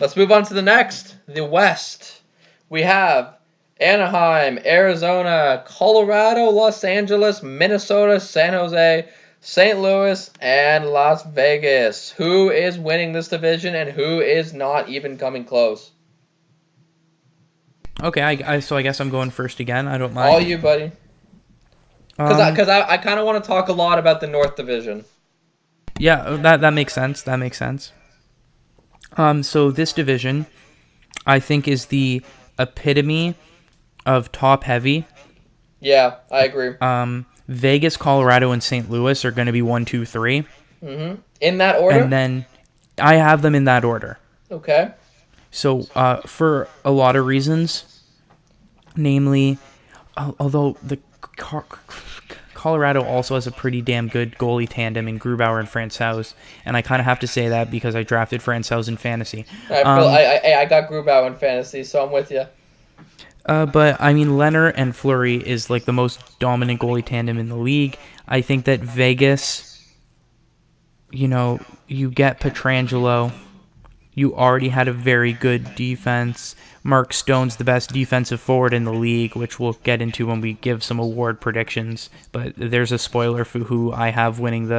Let's move on to the next, the West. We have Anaheim, Arizona, Colorado, Los Angeles, Minnesota, San Jose, St. Louis, and Las Vegas. Who is winning this division and who is not even coming close? Okay, so I guess I'm going first again. I don't mind. All you, buddy. Because I kind of want to talk a lot about the North Division. Yeah, that makes sense. That makes sense. So this division, I think, is the epitome of top heavy. Yeah, I agree. Vegas, Colorado, and St. Louis are going to be 1, 2, 3. Mm-hmm. In that order? And then I have them in that order. Okay. So for a lot of reasons, namely, although the Colorado also has a pretty damn good goalie tandem in Grubauer and Francouz, and I kind of have to say that because I drafted Francouz in fantasy. I got Grubauer in fantasy, so I'm with you. But, I mean, Leonard and Fleury is, like, the most dominant goalie tandem in the league. I think that Vegas, you know, you get Pietrangelo, You already had a very good defense. Mark Stone's the best defensive forward in the league, which we'll get into when we give some award predictions. But there's a spoiler for who I have winning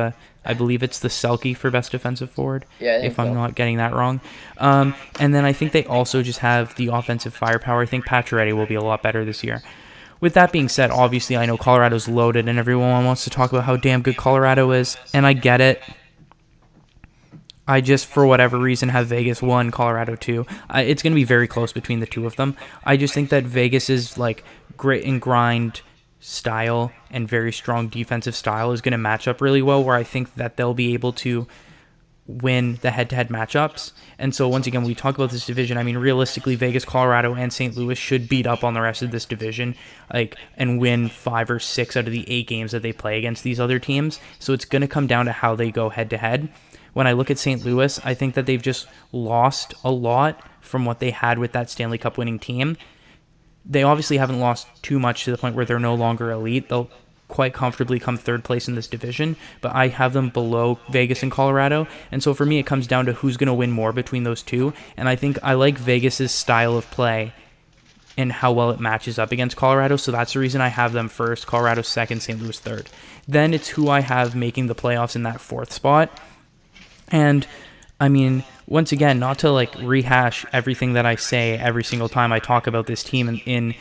I believe it's the Selke for best defensive forward, Yeah, I think if I'm so. not getting that wrong. And then I think they also just have the offensive firepower. I think Pacioretty will be a lot better this year. With that being said, obviously I know Colorado's loaded and everyone wants to talk about how damn good Colorado is, and I get it. I just, for whatever reason, have Vegas 1, Colorado 2. It's going to be very close between the two of them. I just think that Vegas's like grit and grind style and very strong defensive style is going to match up really well, where I think that they'll be able to win the head-to-head matchups. And so once again, when we talk about this division, I mean, realistically, Vegas, Colorado, and St. Louis should beat up on the rest of this division, and win 5 or 6 out of the 8 games that they play against these other teams. So it's going to come down to how they go head-to-head. When I look at St. Louis, I think that they've just lost a lot from what they had with that Stanley Cup winning team. They obviously haven't lost too much to the point where they're no longer elite. They'll quite comfortably come third place in this division, but I have them below Vegas and Colorado. And so for me, it comes down to who's going to win more between those two. And I think I like Vegas's style of play and how well it matches up against Colorado. So that's the reason I have them first, Colorado second, St. Louis third. Then it's who I have making the playoffs in that 4th spot. And I mean, once again, not to like rehash everything that I say every single time I talk about this team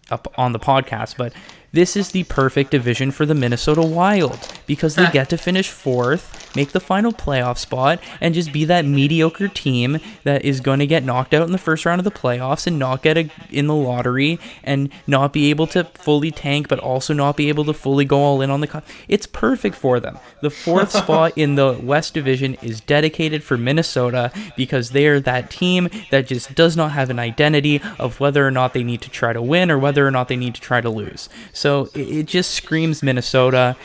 up on the podcast, but this is the perfect division for the Minnesota Wild because they get to finish 4th, make the final playoff spot, and just be that mediocre team that is going to get knocked out in the first round of the playoffs and not get in the lottery and not be able to fully tank, but also not be able to fully go all in on the cup. It's perfect for them. The 4th spot in the West Division is dedicated for Minnesota because they are that team that just does not have an identity of whether or not they need to try to win or whether or not they need to try to lose. So it just screams Minnesota.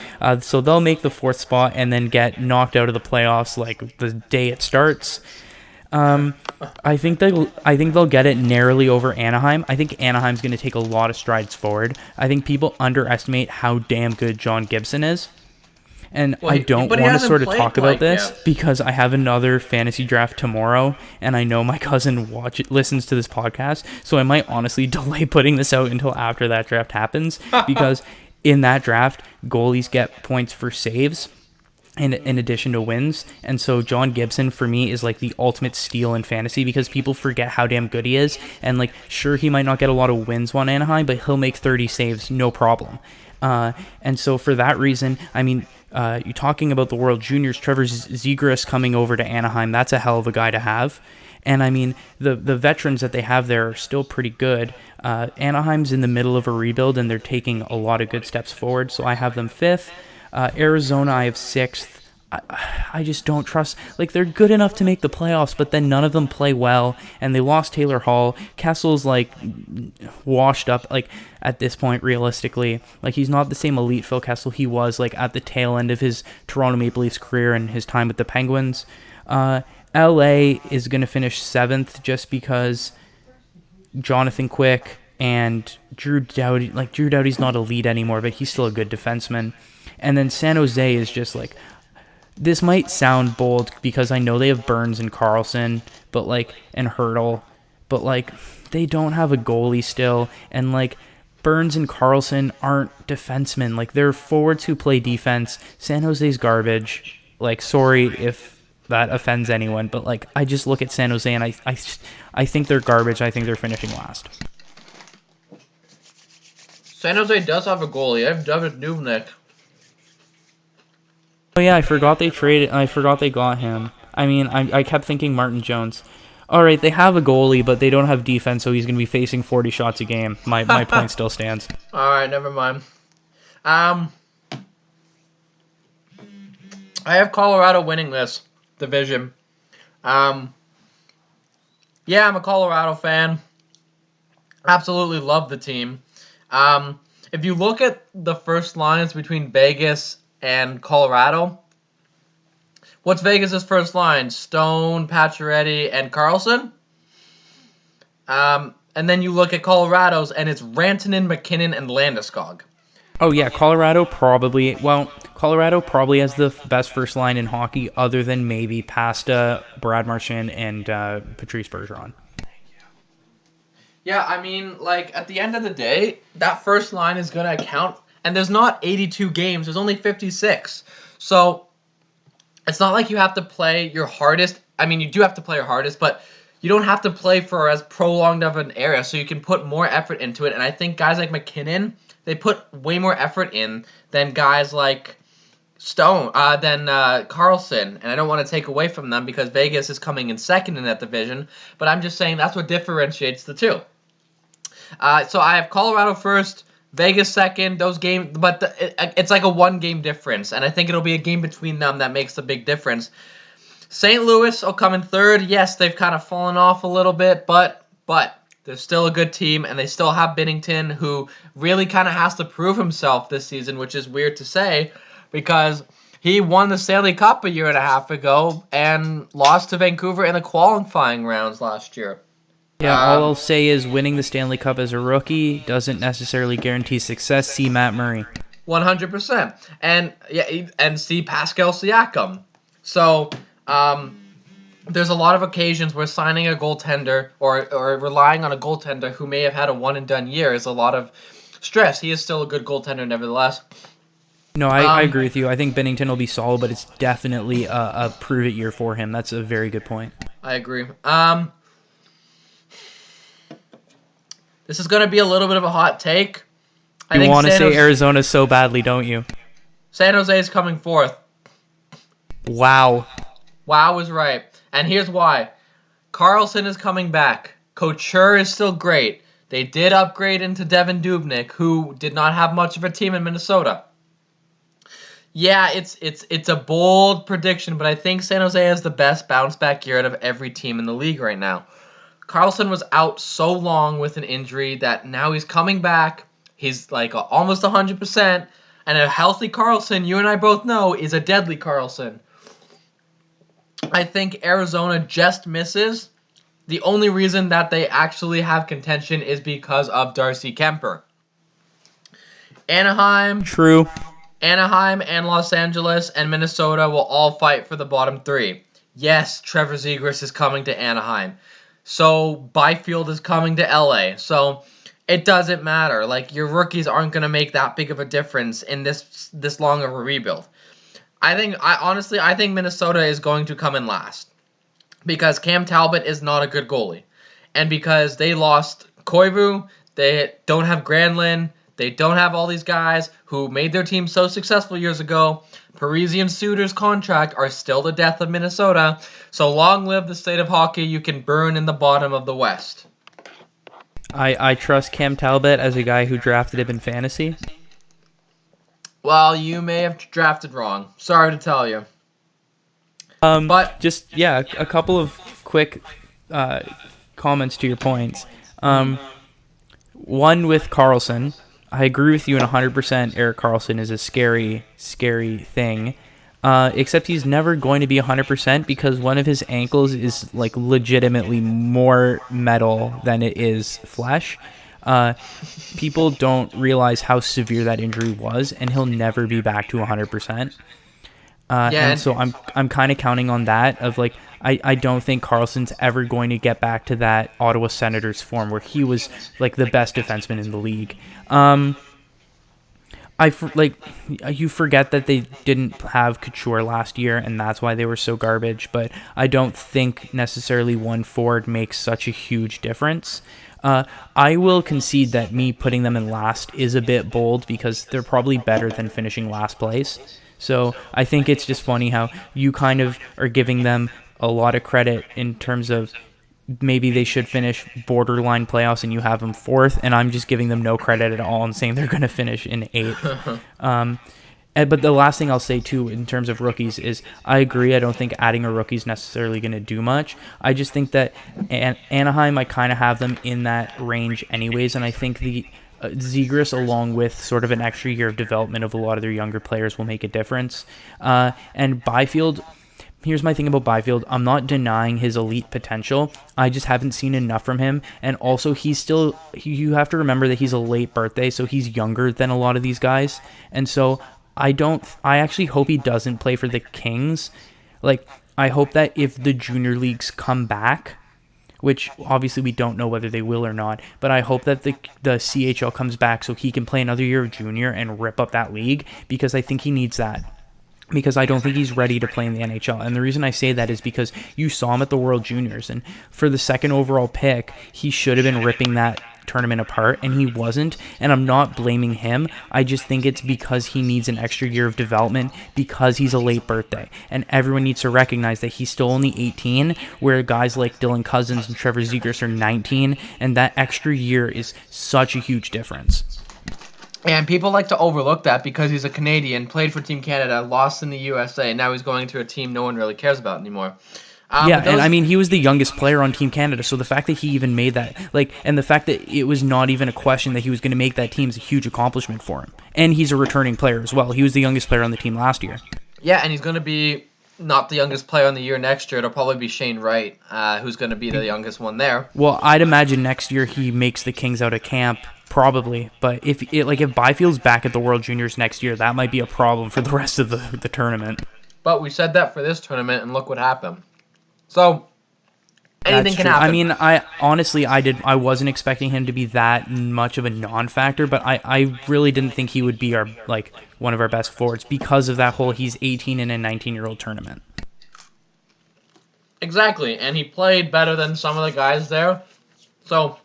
So they'll make the 4th spot and then get knocked out of the playoffs like the day it starts. I think they'll get it narrowly over Anaheim. I think Anaheim's going to take a lot of strides forward. I think people underestimate how damn good John Gibson is. And I don't want to sort of talk about this because I have another fantasy draft tomorrow, and I know my cousin listens to this podcast, so I might honestly delay putting this out until after that draft happens because in that draft, goalies get points for saves in addition to wins. And so John Gibson, for me, is like the ultimate steal in fantasy because people forget how damn good he is. And like, sure, he might not get a lot of wins on Anaheim, but he'll make 30 saves, no problem. And so for that reason, I mean, you're talking about the World Juniors, Trevor Zegras coming over to Anaheim. That's a hell of a guy to have. And I mean, the veterans that they have there are still pretty good. Anaheim's in the middle of a rebuild, and they're taking a lot of good steps forward. So I have them 5th. Arizona, I have 6th. I just don't trust. Like, they're good enough to make the playoffs, but then none of them play well, and they lost Taylor Hall. Kessel's, like, washed up, like, at this point, realistically. Like, he's not the same elite Phil Kessel he was, like, at the tail end of his Toronto Maple Leafs career and his time with the Penguins. LA is going to finish 7th just because Jonathan Quick and Drew Doughty, like, Drew Doughty's not elite anymore, but he's still a good defenseman. And then San Jose is just, like, this might sound bold because I know they have Burns and Carlson, but like, and Hurdle, but like, they don't have a goalie still, and like, Burns and Carlson aren't defensemen. Like, they're forwards who play defense. San Jose's garbage. Like, sorry if that offends anyone, but like, I just look at San Jose and I think they're garbage. I think they're finishing last. San Jose does have a goalie. I have David Dubnyk. Oh yeah, I forgot they got him. I mean, I kept thinking Martin Jones. All right, they have a goalie, but they don't have defense, so he's going to be facing 40 shots a game. My point still stands. All right, never mind. I have Colorado winning this division. Yeah, I'm a Colorado fan. Absolutely love the team. If you look at the first lines between Vegas and Colorado, what's Vegas' first line? Stone, Pacioretty, and Carlson. And then you look at Colorado's, and it's Rantanen, McKinnon, and Landeskog. Oh yeah, Colorado probably. Well, Colorado probably has the best first line in hockey, other than maybe Pasta, Brad Marchand, and Patrice Bergeron. Yeah, I mean, like, at the end of the day, that first line is going to account, and there's not 82 games, there's only 56. So, it's not like you have to play your hardest. I mean, you do have to play your hardest, but you don't have to play for as prolonged of an area, so you can put more effort into it. And I think guys like McKinnon, they put way more effort in than guys like Carlson. And I don't want to take away from them because Vegas is coming in second in that division, but I'm just saying that's what differentiates the two. So I have Colorado first, Vegas second. Those games, but it's like a 1-game difference, and I think it'll be a game between them that makes the big difference. St. Louis will come in third. Yes, they've kind of fallen off a little bit, but they're still a good team, and they still have Binnington, who really kind of has to prove himself this season, which is weird to say because he won the Stanley Cup a year and a half ago and lost to Vancouver in the qualifying rounds last year. Yeah, all I'll say is winning the Stanley Cup as a rookie doesn't necessarily guarantee success. See Matt Murray. 100%. And see Pascal Siakam. So, there's a lot of occasions where signing a goaltender or relying on a goaltender who may have had a one-and-done year is a lot of stress. He is still a good goaltender nevertheless. No, I agree with you. I think Binnington will be solid, but it's definitely a prove-it year for him. That's a very good point. I agree. This is going to be a little bit of a hot take. You want to say Arizona so badly, don't you? San Jose is coming fourth. Wow. Wow is right. And here's why. Carlson is coming back. Couture is still great. They did upgrade into Devin Dubnyk, who did not have much of a team in Minnesota. Yeah, it's a bold prediction, but I think San Jose has the best bounce-back year out of every team in the league right now. Carlson was out so long with an injury that now he's coming back. He's like almost 100%. And a healthy Carlson, you and I both know, is a deadly Carlson. I think Arizona just misses. The only reason that they actually have contention is because of Darcy Kemper. Anaheim. True. Anaheim and Los Angeles and Minnesota will all fight for the bottom three. Yes, Trevor Zegras is coming to Anaheim. So Byfield is coming to LA. So it doesn't matter. Like, your rookies aren't going to make that big of a difference in this long of a rebuild. I think Minnesota is going to come in last because Cam Talbot is not a good goalie. And because they lost Koivu, they don't have Granlund, they don't have all these guys who made their team so successful years ago. Parisian Suter's contract are still the death of Minnesota. So long live the state of hockey. You can burn in the bottom of the West. I trust Cam Talbot as a guy who drafted him in fantasy. Well, you may have drafted wrong. Sorry to tell you. But just, a couple of quick comments to your points. One with Carlson. I agree with you in 100%. Erik Karlsson is a scary, scary thing. Except he's never going to be 100% because one of his ankles is like legitimately more metal than it is flesh. People don't realize how severe that injury was, and he'll never be back to 100%. And so I'm kind of counting on that. Of like, I don't think Karlsson's ever going to get back to that Ottawa Senators form where he was like the best defenseman in the league. You forget that they didn't have Couture last year, and that's why they were so garbage. But I don't think necessarily one forward makes such a huge difference. I will concede that me putting them in last is a bit bold because they're probably better than finishing last place. So I think it's just funny how you kind of are giving them a lot of credit in terms of maybe they should finish borderline playoffs and you have them fourth, and I'm just giving them no credit at all and saying they're going to finish in eighth. But the last thing I'll say, too, in terms of rookies is I agree. I don't think adding a rookie is necessarily going to do much. I just think that Anaheim, I kind of have them in that range anyways, and I think the Zegras, along with sort of an extra year of development of a lot of their younger players, will make a difference. And Byfield, here's my thing about Byfield. I'm not denying his elite potential. I just haven't seen enough from him. And also, you have to remember that he's a late birthday, so he's younger than a lot of these guys. And so I actually hope he doesn't play for the Kings. Like, I hope that if the junior leagues come back, which obviously we don't know whether they will or not, but I hope that the CHL comes back so he can play another year of junior and rip up that league, because I think he needs that. Because I don't think he's ready to play in the NHL. And the reason I say that is because you saw him at the World Juniors, and for the second overall pick, he should have been ripping that tournament apart, and he wasn't. And I'm not blaming him. I just think it's because he needs an extra year of development because he's a late birthday. And everyone needs to recognize that he's still only 18, where guys like Dylan Cousins and Trevor Zegras are 19, and that extra year is such a huge difference. And people like to overlook that because he's a Canadian, played for Team Canada, lost in the USA, and now he's going to a team no one really cares about anymore. And I mean, he was the youngest player on Team Canada, so the fact that he even made that, and the fact that it was not even a question that he was going to make that team is a huge accomplishment for him. And he's a returning player as well. He was the youngest player on the team last year. Yeah, and he's going to be not the youngest player on the year next year. It'll probably be Shane Wright, who's going to be the youngest one there. Well, I'd imagine next year he makes the Kings out of camp. Probably, but if Byfield's back at the World Juniors next year, that might be a problem for the rest of the tournament. But we said that for this tournament, and look what happened. So anything can happen. I mean, I wasn't expecting him to be that much of a non-factor, but I really didn't think he would be one of our best forwards because of that whole he's 18 in a 19-year-old tournament. Exactly, and he played better than some of the guys there. So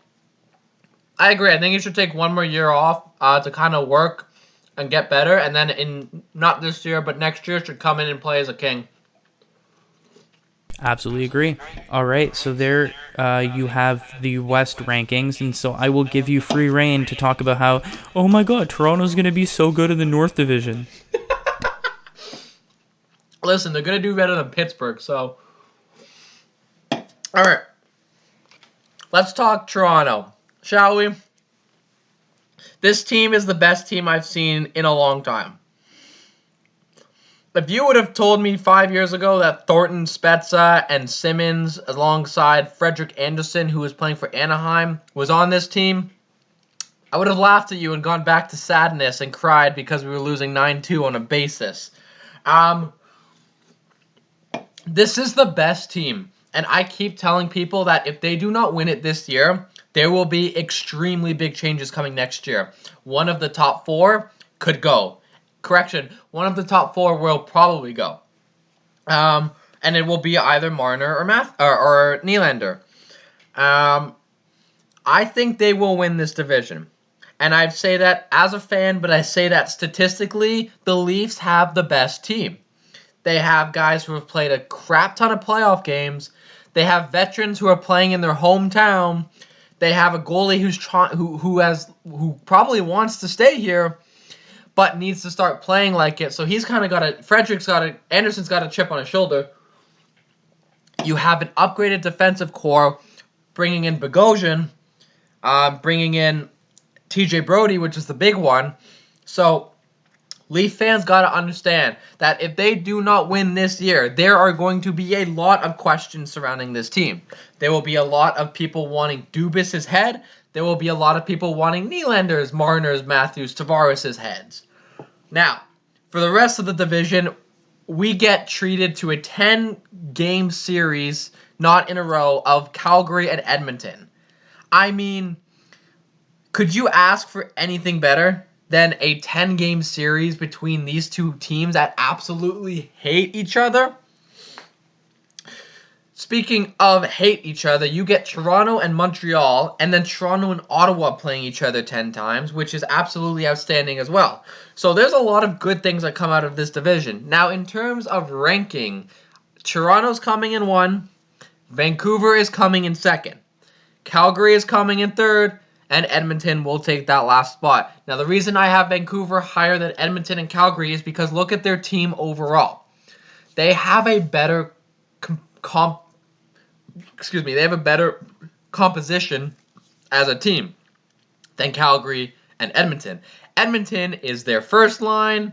I agree. I think he should take one more year off to kind of work and get better, and then in not this year but next year should come in and play as a King. Absolutely agree. All right, so there you have the West rankings, and so I will give you free reign to talk about how, oh my God, Toronto's going to be so good in the North Division. Listen, they're going to do better than Pittsburgh, so. All right. Let's talk Toronto. Shall we? This team is the best team I've seen in a long time. If you would have told me 5 years ago that Thornton, Spezza, and Simmons, alongside Frederick Anderson, who was playing for Anaheim, was on this team, I would have laughed at you and gone back to sadness and cried because we were losing 9-2 on a basis. This is the best team. And I keep telling people that if they do not win it this year, there will be extremely big changes coming next year. One of the top four could go. Correction, one of the top four will probably go. And it will be either Marner or Nylander. I think they will win this division. And I say that as a fan, but I say that statistically, the Leafs have the best team. They have guys who have played a crap ton of playoff games. They have veterans who are playing in their hometown. They have a goalie who probably wants to stay here, but needs to start playing like it. So he's kind of Anderson's got a chip on his shoulder. You have an upgraded defensive core, bringing in Bogosian, bringing in TJ Brody, which is the big one. So Leaf fans got to understand that if they do not win this year, there are going to be a lot of questions surrounding this team. There will be a lot of people wanting Dubas' head. There will be a lot of people wanting Nylander's, Marner's, Matthews, Tavares' heads. Now, for the rest of the division, we get treated to a 10-game series, not in a row, of Calgary and Edmonton. I mean, could you ask for anything better than a 10-game series between these two teams that absolutely hate each other? Speaking of hate each other, you get Toronto and Montreal, and then Toronto and Ottawa playing each other 10 times, which is absolutely outstanding as well. So there's a lot of good things that come out of this division. Now, in terms of ranking, Toronto's coming in 1, Vancouver is coming in 2nd, Calgary is coming in 3rd, and Edmonton will take that last spot. Now, the reason I have Vancouver higher than Edmonton and Calgary is because look at their team overall. They have a better they have a better composition as a team than Calgary and Edmonton. Edmonton is their first line.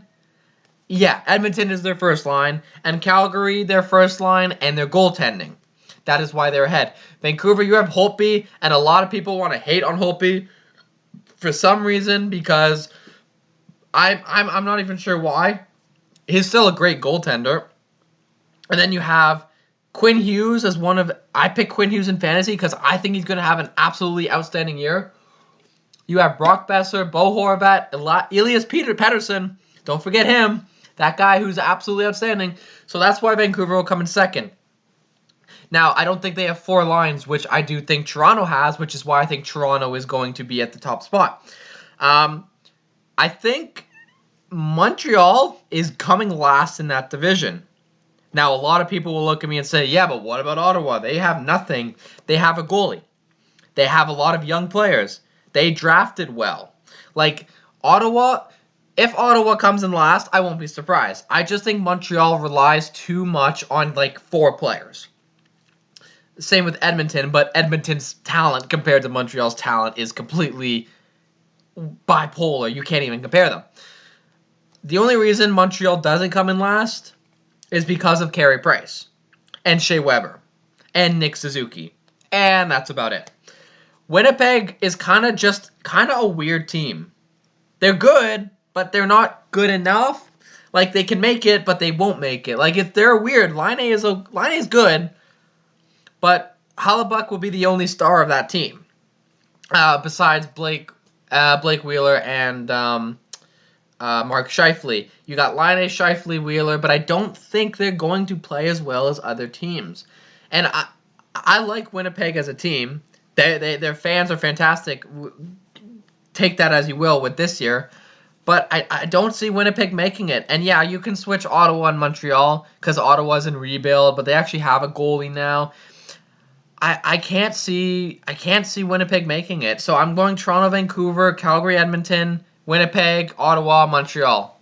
Yeah, Edmonton is their first line, and Calgary their first line and their goaltending. That is why they're ahead. Vancouver, you have Holtby, and a lot of people want to hate on Holtby for some reason because I'm not even sure why. He's still a great goaltender. And then you have Quinn Hughes as one of... I picked Quinn Hughes in fantasy because I think he's going to have an absolutely outstanding year. You have Brock Besser, Bo Horvat, Elias Pettersson. Don't forget him. That guy who's absolutely outstanding. So that's why Vancouver will come in second. Now, I don't think they have 4 lines, which I do think Toronto has, which is why I think Toronto is going to be at the top spot. I think Montreal is coming last in that division. Now, a lot of people will look at me and say, yeah, but what about Ottawa? They have nothing. They have a goalie. They have a lot of young players. They drafted well. Like, Ottawa, if Ottawa comes in last, I won't be surprised. I just think Montreal relies too much on, 4 players. Same with Edmonton, but Edmonton's talent compared to Montreal's talent is completely bipolar. You can't even compare them. The only reason Montreal doesn't come in last is because of Carey Price and Shea Weber and Nick Suzuki. And that's about it. Winnipeg is kind of a weird team. They're good, but they're not good enough. They can make it, but they won't make it. If they're weird, Line A is good, but Hellebuck will be the only star of that team. Besides Blake Wheeler and Mark Scheifele. You got Line A, Scheifele, Wheeler, but I don't think they're going to play as well as other teams. And I like Winnipeg as a team. Their fans are fantastic. Take that as you will with this year. But I don't see Winnipeg making it. And yeah, you can switch Ottawa and Montreal because Ottawa's in rebuild, but they actually have a goalie now. I can't see Winnipeg making it. So I'm going Toronto, Vancouver, Calgary, Edmonton, Winnipeg, Ottawa, Montreal.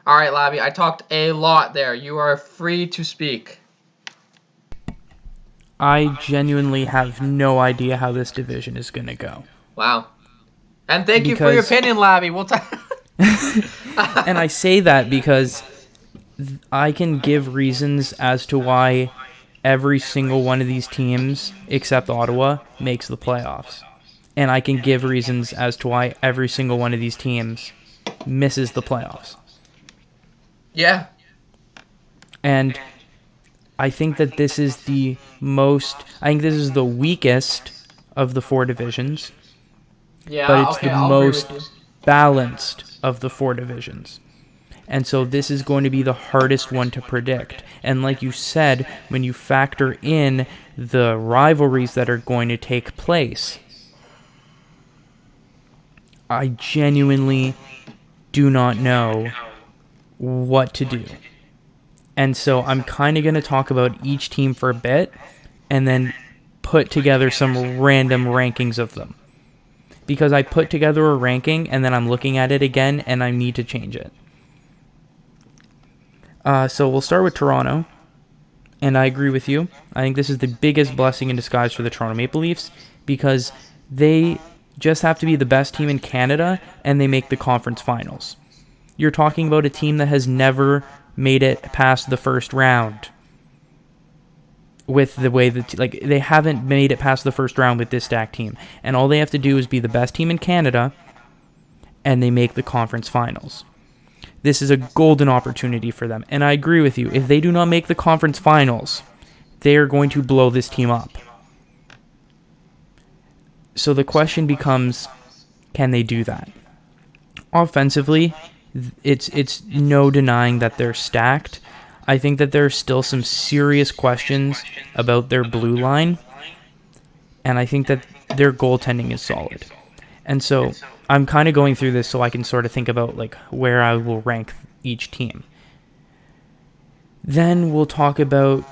All right, Labi, I talked a lot there. You are free to speak. I genuinely have no idea how this division is going to go. Wow. And thank you for your opinion, Labi. We'll And I say that because I can give reasons as to why every single one of these teams, except Ottawa, makes the playoffs. And I can give reasons as to why every single one of these teams misses the playoffs. Yeah. And I think that this is the weakest of the 4 divisions. Yeah, but it's okay, the I'll most agree with you. balanced of the 4 divisions. And so this is going to be the hardest one to predict. And like you said, when you factor in the rivalries that are going to take place, I genuinely do not know what to do. And so I'm kind of going to talk about each team for a bit and then put together some random rankings of them. Because I put together a ranking and then I'm looking at it again and I need to change it. So we'll start with Toronto. And I agree with you. I think this is the biggest blessing in disguise for the Toronto Maple Leafs because they just have to be the best team in Canada and they make the conference finals. You're talking about a team that has never made it past the first round. With the way that they haven't made it past the first round with this stacked team. And all they have to do is be the best team in Canada and they make the conference finals. This is a golden opportunity for them. And I agree with you. If they do not make the conference finals, they are going to blow this team up. So the question becomes, can they do that? Offensively, it's no denying that they're stacked. I think that there are still some serious questions about their blue line. And I think that their goaltending is solid. And so I'm kind of going through this so I can sort of think about where I will rank each team. Then we'll talk about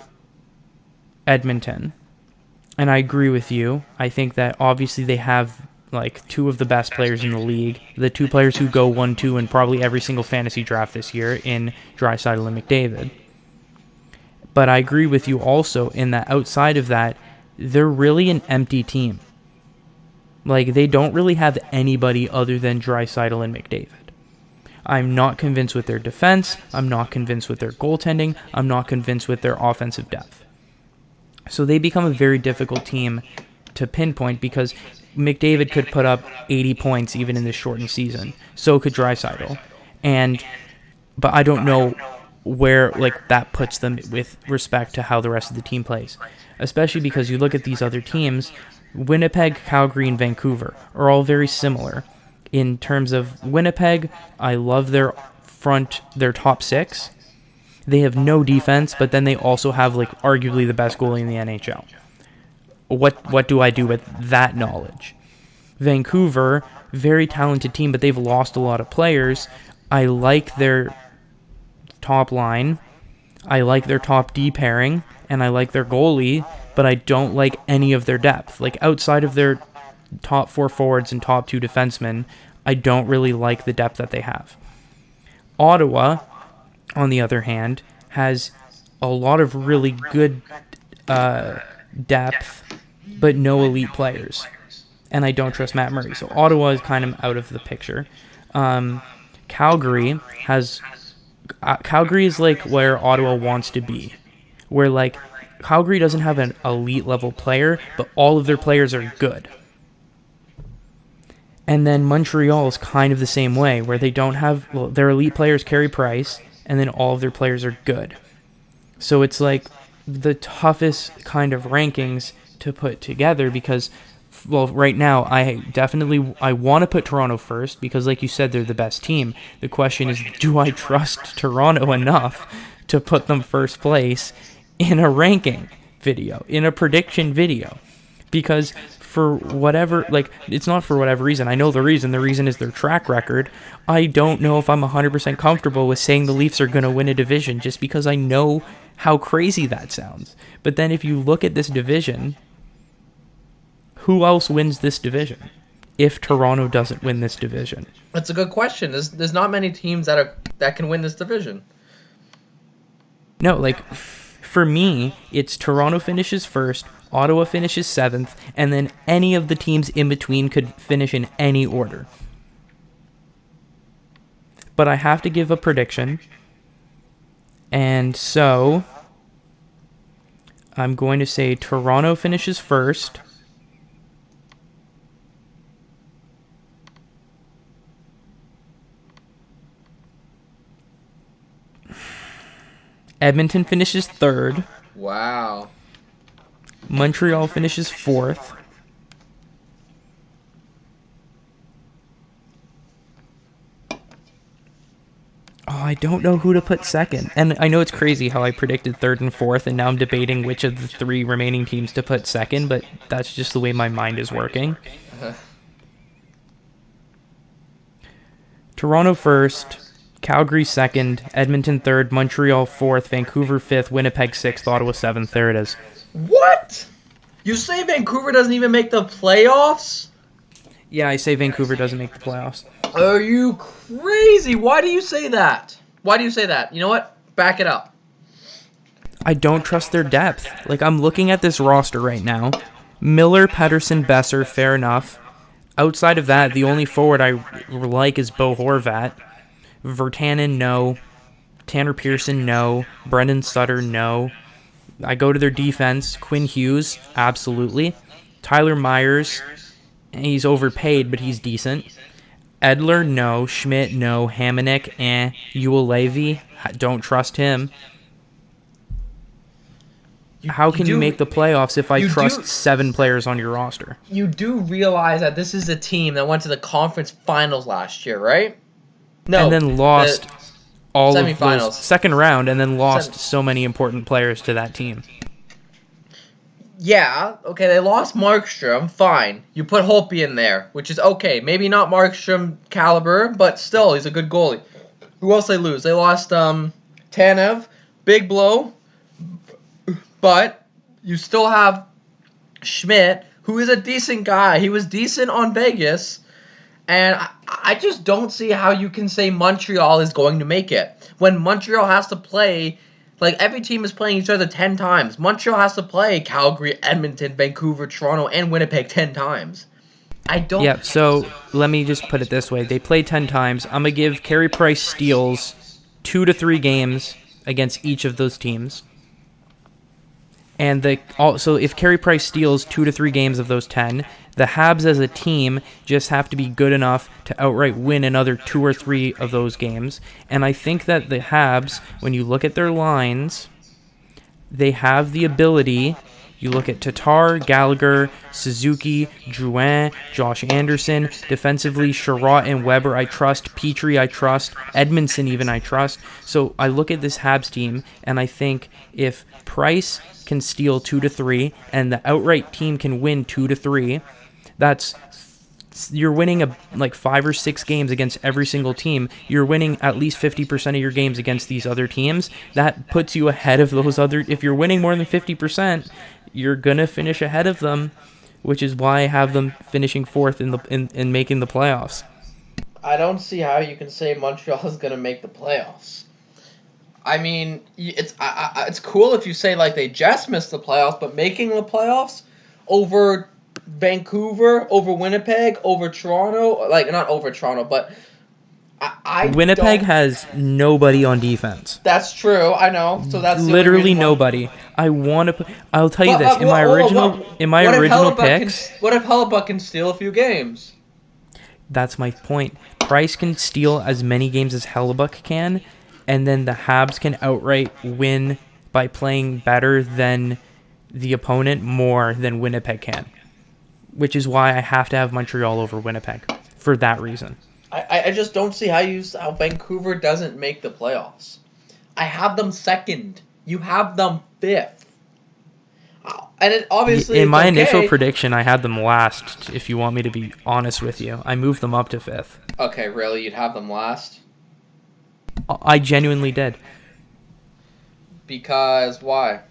Edmonton. And I agree with you. I think that obviously they have 2 of the best players in the league. The 2 players who go 1-2 in probably every single fantasy draft this year in Draisaitl and McDavid. But I agree with you also in that outside of that, they're really an empty team. They don't really have anybody other than Draisaitl and McDavid. I'm not convinced with their defense. I'm not convinced with their goaltending. I'm not convinced with their offensive depth. So they become a very difficult team to pinpoint because McDavid could put up 80 points even in this shortened season. So could Draisaitl. But I don't know where like that puts them with respect to how the rest of the team plays, especially because you look at these other teams. Winnipeg, Calgary, and Vancouver are all very similar in terms of Winnipeg. I love their top six. They have no defense, but then they also have like arguably the best goalie in the NHL. What do I do with that knowledge? Vancouver, very talented team, but they've lost a lot of players. I like their top line, I like their top D pairing, and I like their goalie, but I don't like any of their depth. Like outside of their top 4 forwards and top 2 defensemen, I don't really like the depth that they have. Ottawa, on the other hand, has a lot of really good depth, but no elite players. And I don't trust Matt Murray. So Ottawa is kind of out of the picture. Calgary is like where Ottawa wants to be. Where like Calgary doesn't have an elite level player, but all of their players are good. And then Montreal is kind of the same way, where they don't have their elite players carry Price, and then all of their players are good. So it's like the toughest kind of rankings to put together because, well, right now I want to put Toronto first because, like you said, they're the best team. The question is, do I trust Toronto enough to put them first place in a ranking video, in a prediction video? Because for whatever, like, it's not for whatever reason. I know the reason. The reason is their track record. I don't know if I'm 100% comfortable with saying the Leafs are going to win a division just because I know how crazy that sounds. But then if you look at this division, who else wins this division if Toronto doesn't win this division? That's a good question. There's not many teams that can win this division. No, like, for me, it's Toronto finishes first, Ottawa finishes 7th, and then any of the teams in between could finish in any order. But I have to give a prediction, and so I'm going to say Toronto finishes first, Edmonton finishes 3rd. Wow. Montreal finishes 4th. Oh, I don't know who to put second. And I know it's crazy how I predicted 3rd and 4th, and now I'm debating which of the 3 remaining teams to put second, but that's just the way my mind is working. Toronto first, Calgary 2nd, Edmonton 3rd, Montreal 4th, Vancouver 5th, Winnipeg 6th, Ottawa 7th. There it is. What? You say Vancouver doesn't even make the playoffs? Yeah, I say Vancouver doesn't make the playoffs. Are you crazy? Why do you say that? Why do you say that? You know what? Back it up. I don't trust their depth. Like, I'm looking at this roster right now. Miller, Pettersson, Besser, fair enough. Outside of that, the only forward I like is Bo Horvat. Virtanen, no. Tanner Pearson, no. Brendan Sutter, no. I go to their defense. Quinn Hughes, absolutely. Tyler Myers, he's overpaid, but he's decent. Edler, no. Schmidt, no. Hamonic, Ewell Levy, don't trust him. How can you make the playoffs if I trust 7 players on your roster? You do realize that this is a team that went to the conference finals last year, right? No. And then lost all of those second round, and then lost so many important players to that team. Yeah, okay, they lost Markstrom, fine. You put Holtby in there, which is okay. Maybe not Markstrom caliber, but still, he's a good goalie. Who else they lose? They lost Tanev, big blow, but you still have Schmidt, who is a decent guy. He was decent on Vegas, and I just don't see how you can say Montreal is going to make it. When Montreal has to play, like, every team is playing each other 10 times. Montreal has to play Calgary, Edmonton, Vancouver, Toronto, and Winnipeg 10 times. I don't... Yeah, so let me just put it this way. They play 10 times. I'm going to give Carey Price steals 2 to 3 games against each of those teams. And also, if Carey Price steals 2 to 3 games of those 10, the Habs as a team just have to be good enough to outright win another 2 or 3 of those games. And I think that the Habs, when you look at their lines, they have the ability. You look at Tatar, Gallagher, Suzuki, Drouin, Josh Anderson. Defensively, Sherratt and Weber I trust. Petrie I trust. Edmondson even I trust. So I look at this Habs team, and I think if Price can steal 2 to 3 and the outright team can win 2 to 3, you're winning like 5 or 6 games against every single team. You're winning at least 50% of your games against these other teams. That puts you ahead of those other. If you're winning more than 50%, you're gonna finish ahead of them, which is why I have them finishing fourth in making the playoffs. I don't see how you can say Montreal is gonna make the playoffs. I mean, it's cool if you say like they just missed the playoffs, but making the playoffs over Vancouver, over Winnipeg, over Toronto, like not over Toronto, but Winnipeg has nobody on defense. That's true, I know. So that's literally nobody. I want to. I'll tell you this: in my original picks, what if Hellebuck can steal a few games? That's my point. Price can steal as many games as Hellebuck can, and then the Habs can outright win by playing better than the opponent more than Winnipeg can. Which is why I have to have Montreal over Winnipeg for that reason. I just don't see how Vancouver doesn't make the playoffs. I have them second. You have them fifth. And it obviously in my initial prediction, I had them last. If you want me to be honest with you, I moved them up to fifth. Okay, really, you'd have them last? I genuinely did. Because why?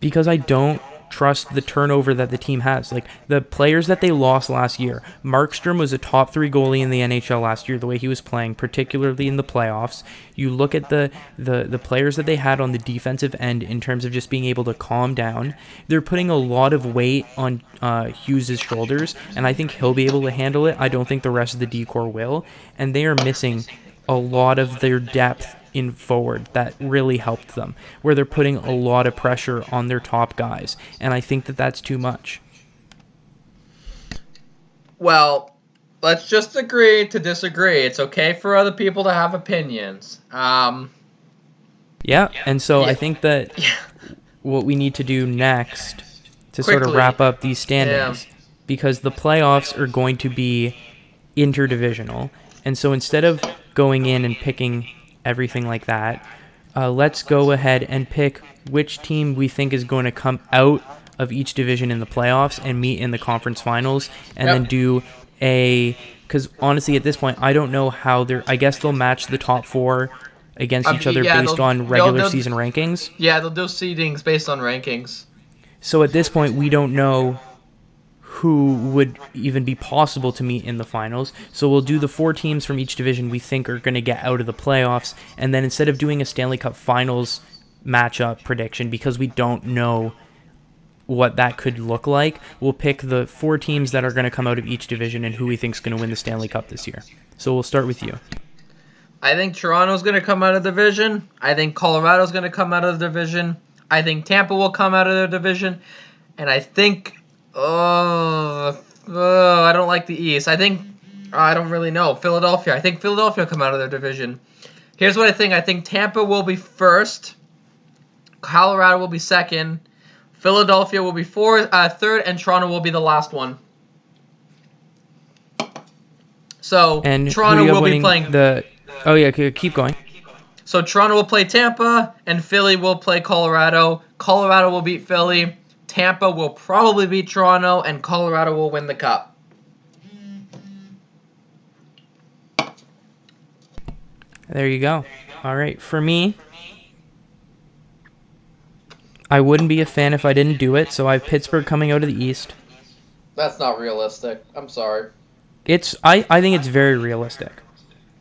Because I don't trust the turnover that the team has. Like, the players that they lost last year, Markstrom was a top 3 goalie in the NHL last year, the way he was playing, particularly in the playoffs. You look at the players that they had on the defensive end in terms of just being able to calm down. They're putting a lot of weight on Hughes' shoulders, and I think he'll be able to handle it. I don't think the rest of the D-core will, and they are missing a lot of their depth in forward that really helped them, where they're putting a lot of pressure on their top guys, and I think that that's too much. Well, let's just agree to disagree. It's okay for other people to have opinions. I think that what we need to do next to sort of wrap up these standings, because the playoffs are going to be interdivisional, and so instead of going in and picking everything like that, let's go ahead and pick which team we think is going to come out of each division in the playoffs and meet in the conference finals, and then do because honestly at this point I don't know how I guess they'll match the top 4 against each other based on regular season rankings. Yeah, they'll do seedings based on rankings. So at this point we don't know who would even be possible to meet in the finals. So we'll do the 4 teams from each division we think are going to get out of the playoffs, and then instead of doing a Stanley Cup Finals matchup prediction, because we don't know what that could look like, we'll pick the 4 teams that are going to come out of each division and who we think is going to win the Stanley Cup this year. So we'll start with you. I think Toronto's going to come out of the division. I think Colorado's going to come out of the division. I think Tampa will come out of the division. And I think I don't like the East. I don't really know. Philadelphia. I think Philadelphia will come out of their division. Here's what I think. I think Tampa will be first. Colorado will be second. Philadelphia will be third, and Toronto will be the last one. So and Toronto will be playing keep going. So Toronto will play Tampa, and Philly will play Colorado. Colorado will beat Philly. Tampa will probably beat Toronto, and Colorado will win the cup. There you go. All right. For me, I wouldn't be a fan if I didn't do it, so I have Pittsburgh coming out of the East. That's not realistic. I'm sorry. I think it's very realistic.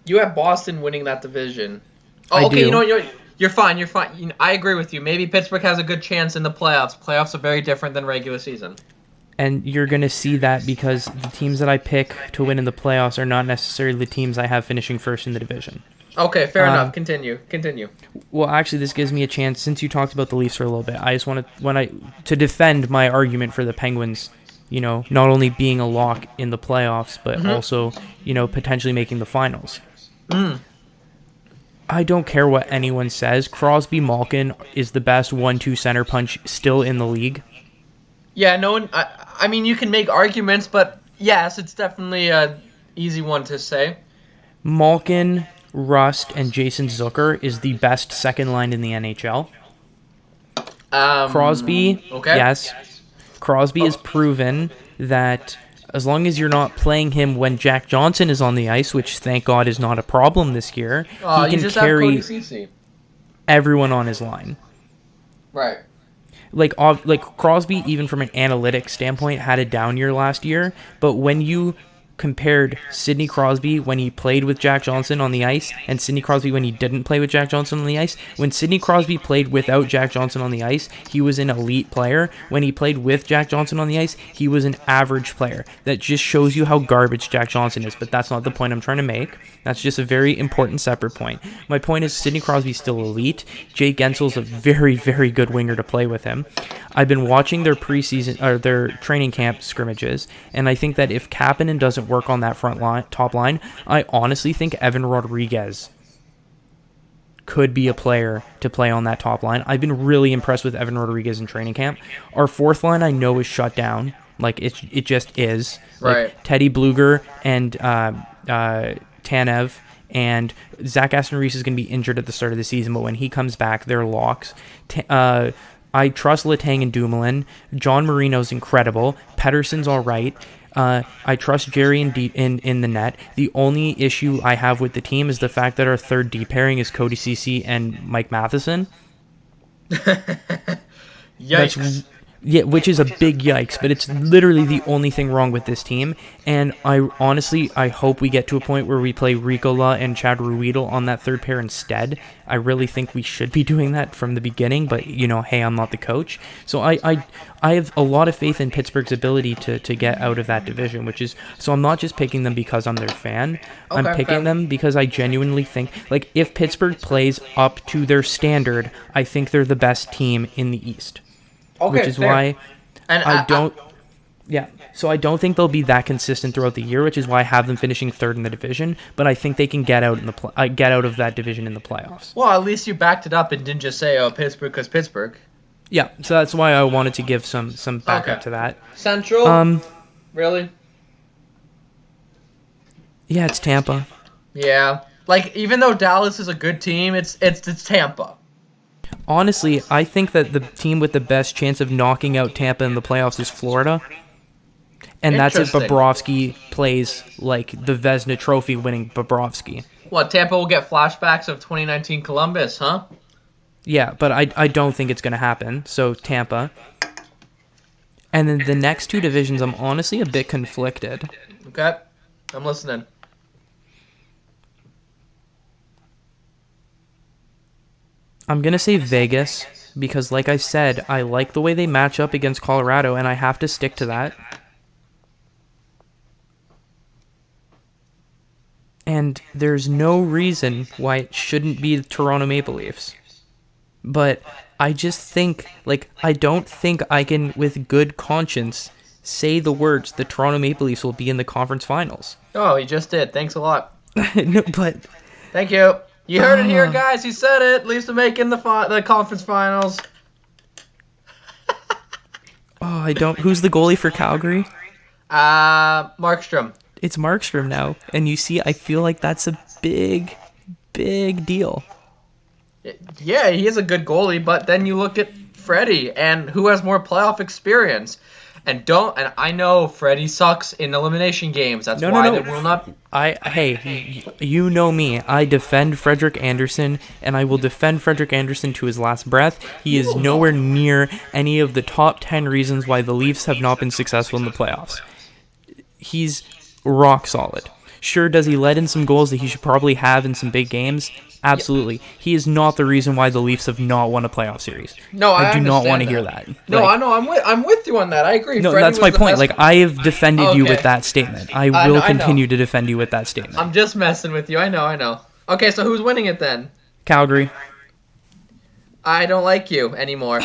You have Boston winning that division. Oh, okay, you know what? You're fine. You're fine. I agree with you. Maybe Pittsburgh has a good chance in the playoffs. Playoffs are very different than regular season. And you're going to see that because the teams that I pick to win in the playoffs are not necessarily the teams I have finishing first in the division. Okay, fair enough. Continue. Well, actually, this gives me a chance, since you talked about the Leafs for a little bit. I just want to defend my argument for the Penguins. Not only being a lock in the playoffs, but also potentially making the finals. I don't care what anyone says. Crosby Malkin is the best 1-2 center punch still in the league. Yeah, no one. I mean, you can make arguments, but yes, it's definitely a easy one to say. Malkin, Rust, and Jason Zucker is the best second line in the NHL. Crosby, okay. Yes. Crosby has proven that as long as you're not playing him when Jack Johnson is on the ice, which thank God is not a problem this year, he can carry everyone on his line. Right. Like Crosby, even from an analytics standpoint, had a down year last year, but when you compared Sidney Crosby when he played with Jack Johnson on the ice and Sidney Crosby when he didn't play with Jack Johnson on the ice, when Sidney Crosby played without Jack Johnson on the ice, he was an elite player. When he played with Jack Johnson on the ice, he was an average player. That just shows you how garbage Jack Johnson is, but that's not the point I'm trying to make. That's just a very important separate point. My point is Sidney Crosby's still elite. Jake Gensel's a very, very good winger to play with him. I've been watching their preseason or their training camp scrimmages, and I think that if Kapanen doesn't work on that top line, I honestly think Evan Rodriguez could be a player to play on that top line. I've been really impressed with Evan Rodriguez in training camp. Our fourth line I know is shut down. Like it just is. Right. Like Teddy Bluger and Tanev and Zach Aston Reese is going to be injured at the start of the season, but when he comes back, they're locks. I trust Letang and Dumoulin. John Marino's incredible. Pettersson's all right. I trust Jerry in the net. The only issue I have with the team is the fact that our third D pairing is Cody Ceci and Mike Matheson. Yikes. Yeah, which is a big yikes, but it's literally the only thing wrong with this team. And I hope we get to a point where we play Ricola and Chad Ruedel on that third pair instead. I really think we should be doing that from the beginning, but hey, I'm not the coach. So I have a lot of faith in Pittsburgh's ability to get out of that division, so I'm not just picking them because I'm their fan. I'm picking them because I genuinely think, like, if Pittsburgh plays up to their standard, I think they're the best team in the East. Okay, which is fair. why I don't think they'll be that consistent throughout the year, which is why I have them finishing third in the division. But I think they can get out of that division in the playoffs. Well, at least you backed it up and didn't just say, "Oh, Pittsburgh," because Pittsburgh. Yeah, so that's why I wanted to give some backup to that. Central. Really? Yeah, it's Tampa. Yeah, like even though Dallas is a good team, it's Tampa. Honestly, I think that the team with the best chance of knocking out Tampa in the playoffs is Florida. And that's if Bobrovsky plays like the Vezina Trophy winning Bobrovsky. What, Tampa will get flashbacks of 2019 Columbus, huh? Yeah, but I don't think it's going to happen. So Tampa. And then the next two divisions, I'm honestly a bit conflicted. Okay, I'm listening. I'm going to say Vegas because, like I said, I like the way they match up against Colorado, and I have to stick to that. And there's no reason why it shouldn't be the Toronto Maple Leafs. But I just think, I don't think I can, with good conscience, say the words the Toronto Maple Leafs will be in the conference finals. Oh, he just did. Thanks a lot. No, but... Thank you. You heard it here, guys. He said it. Leafs to make in the conference finals. I don't... Who's the goalie for Calgary? Markstrom. It's Markstrom now. And you see, I feel like that's a big, big deal. Yeah, he is a good goalie, but then you look at Freddie, and who has more playoff experience? And I know Freddie sucks in elimination games. That's why they will not... Hey, you know me. I defend Frederik Andersen, and I will defend Frederik Andersen to his last breath. He is nowhere near any of the top 10 reasons why the Leafs have not been successful in the playoffs. He's rock solid. Sure, does he let in some goals that he should probably have in some big games? Absolutely. He is not the reason why the Leafs have not won a playoff series. No, I do not want to hear that. No, I know. I'm with you on that. I agree. No, Freddie that's my point. Best... I have defended you with that statement. I will continue to defend you with that statement. I'm just messing with you. I know. Okay, so who's winning it then? Calgary. I don't like you anymore.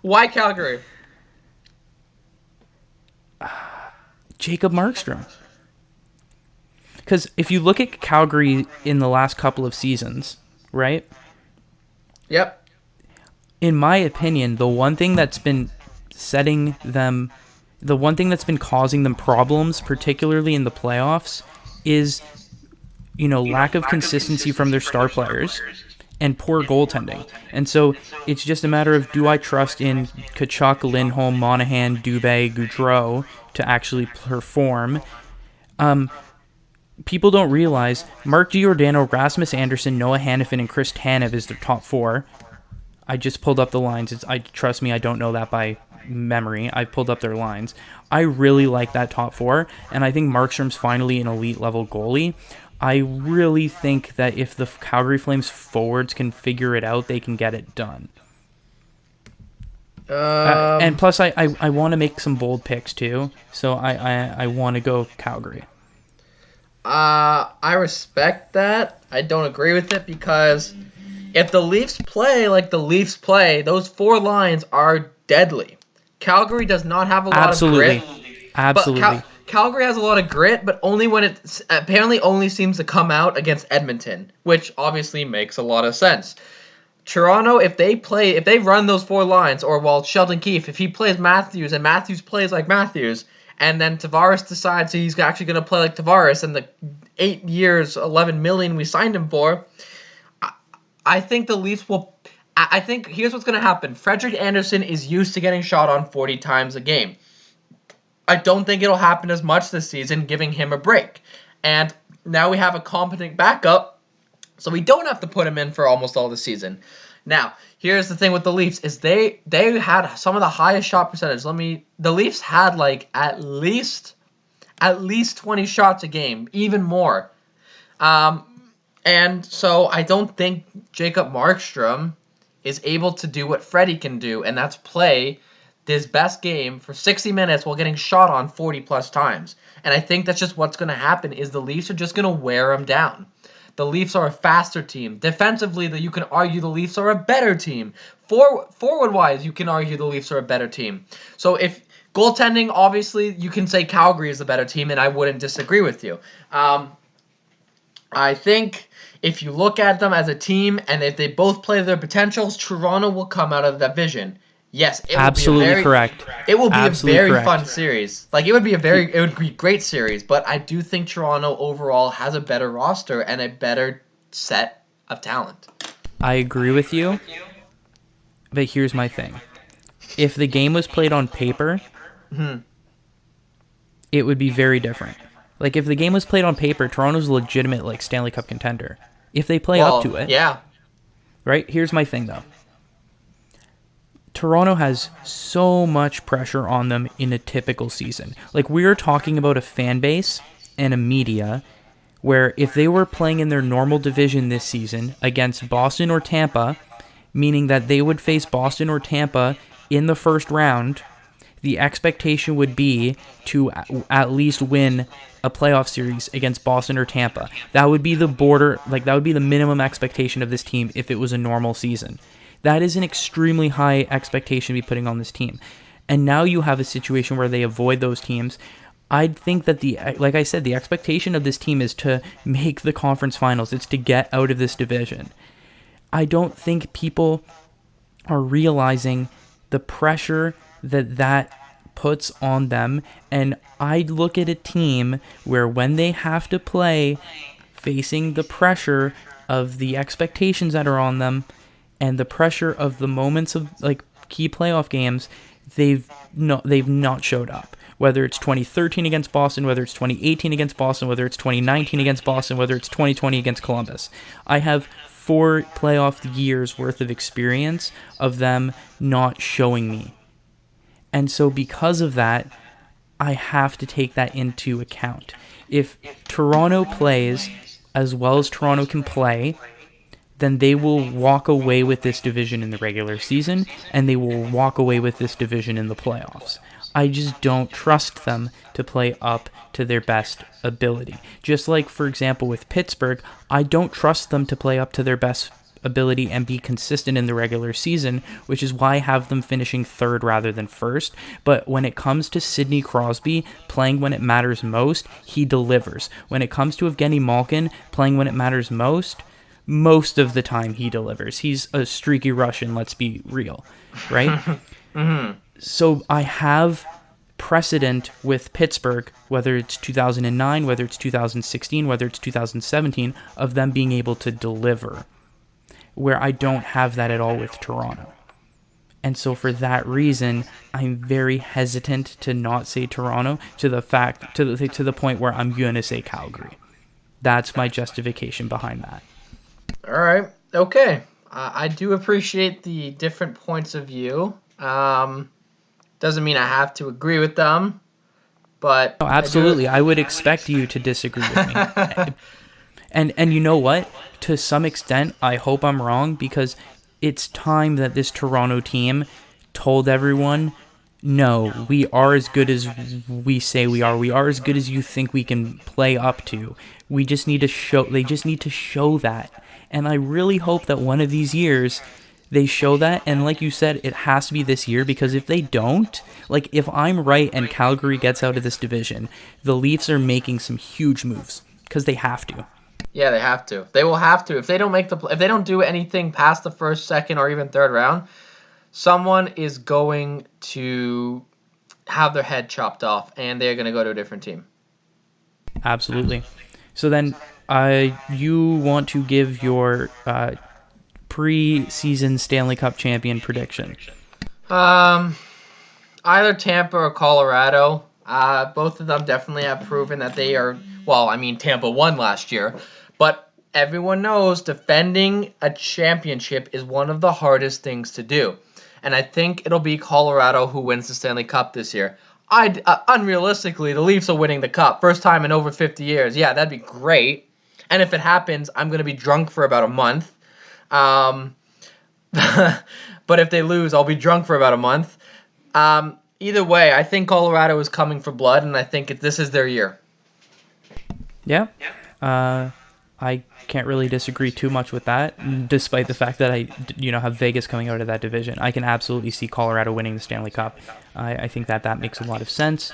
Why Calgary? Jacob Markstrom. Because if you look at Calgary in the last couple of seasons, right? Yep. In my opinion, the one thing that's been causing them problems, particularly in the playoffs, is lack of consistency from their star players and poor goaltending. And so it's just a matter of, do I trust in Tkachuk, Lindholm, Monahan, Dubé, Gaudreau to actually perform? People don't realize Mark Giordano, Rasmus Anderson, Noah Hannafin, and Chris Tanev is their top 4. I just pulled up the lines. Trust me, I don't know that by memory. I pulled up their lines. I really like that top 4, and I think Markstrom's finally an elite level goalie. I really think that if the Calgary Flames forwards can figure it out, they can get it done. And plus, I want to make some bold picks too, so I want to go Calgary. I respect that. I don't agree with it because if the Leafs play like the Leafs play, those 4 lines are deadly. Calgary does not have a lot of grit. Absolutely. But Calgary has a lot of grit, but only when it apparently only seems to come out against Edmonton, which obviously makes a lot of sense. Toronto, if they run those 4 lines, or Sheldon Keefe, if he plays Matthews and Matthews plays like Matthews, and then Tavares decides he's actually going to play like Tavares, and the 8 years, $11 million we signed him for, I think the Leafs will. I think here's what's going to happen. Frederik Andersen is used to getting shot on 40 times a game. I don't think it'll happen as much this season, giving him a break. And now we have a competent backup, so we don't have to put him in for almost all the season. Now, here's the thing with the Leafs is they had some of the highest shot percentage. The Leafs had like at least 20 shots a game, even more. And so I don't think Jacob Markstrom is able to do what Freddie can do, and that's play his best game for 60 minutes while getting shot on 40-plus times. And I think that's just what's going to happen is the Leafs are just going to wear him down. The Leafs are a faster team. Defensively, you can argue the Leafs are a better team. Forward-wise, you can argue the Leafs are a better team. So if goaltending, obviously, you can say Calgary is the better team, and I wouldn't disagree with you. I think if you look at them as a team, and if they both play their potentials, Toronto will come out of that division. Yes, it absolutely will be correct. It will be absolutely a very correct. fun series. It would be a great series. But I do think Toronto overall has a better roster and a better set of talent. I agree with you, but here's my thing: if the game was played on paper, it would be very different. Like if the game was played on paper, Toronto's a legitimate Stanley Cup contender. If they play up to it, yeah. Right. Here's my thing though. Toronto has so much pressure on them in a typical season. We're talking about a fan base and a media where if they were playing in their normal division this season against Boston or Tampa, meaning that they would face Boston or Tampa in the first round, the expectation would be to at least win a playoff series against Boston or Tampa. That would be the border, that would be the minimum expectation of this team if it was a normal season. That is an extremely high expectation to be putting on this team. And now you have a situation where they avoid those teams. I think that like I said, the expectation of this team is to make the conference finals. It's to get out of this division. I don't think people are realizing the pressure that puts on them. And I look at a team where when they have to play, facing the pressure of the expectations that are on them, and the pressure of the moments of key playoff games, they've not showed up. Whether it's 2013 against Boston, whether it's 2018 against Boston, whether it's 2019 against Boston, whether it's 2020 against Columbus. I have 4 playoff years worth of experience of them not showing me. And so because of that, I have to take that into account. If Toronto plays as well as Toronto can play, then they will walk away with this division in the regular season, and they will walk away with this division in the playoffs. I just don't trust them to play up to their best ability. Just like, for example, with Pittsburgh, I don't trust them to play up to their best ability and be consistent in the regular season, which is why I have them finishing third rather than first. But when it comes to Sidney Crosby playing when it matters most, he delivers. When it comes to Evgeny Malkin playing when it matters most of the time he delivers. He's a streaky Russian, let's be real, right? So I have precedent with Pittsburgh, whether it's 2009, whether it's 2016, whether it's 2017, of them being able to deliver, where I don't have that at all with Toronto. And so for that reason, I'm very hesitant to not say Toronto to the point where I'm going to say Calgary. That's my justification behind that. All right. Okay. I do appreciate the different points of view. Doesn't mean I have to agree with them, but... Oh, absolutely. I would expect you to disagree with me. And you know what? To some extent, I hope I'm wrong, because it's time that this Toronto team told everyone, no, we are as good as we say we are. We are as good as you think we can play up to. We just need to show... They just need to show that. And I really hope that one of these years they show that. And like you said, it has to be this year, because if they don't, like if I'm right and Calgary gets out of this division, the Leafs are making some huge moves because they have to. Yeah, they have to. They will have to. If they don't if they don't do anything past the first, second, or even third round, someone is going to have their head chopped off, and they're going to go to a different team. Absolutely. So then, you want to give your pre-season Stanley Cup champion prediction? Either Tampa or Colorado. Both of them definitely have proven that they are... Well, I mean, Tampa won last year, but everyone knows defending a championship is one of the hardest things to do. And I think it'll be Colorado who wins the Stanley Cup this year. Unrealistically, the Leafs are winning the Cup. First time in over 50 years. Yeah, that'd be great. And if it happens, I'm going to be drunk for about a month. But if they lose, I'll be drunk for about a month. Either way, I think Colorado is coming for blood, and I think this is their year. Yeah. I can't really disagree too much with that, despite the fact that I have Vegas coming out of that division. I can absolutely see Colorado winning the Stanley Cup. I think that makes a lot of sense.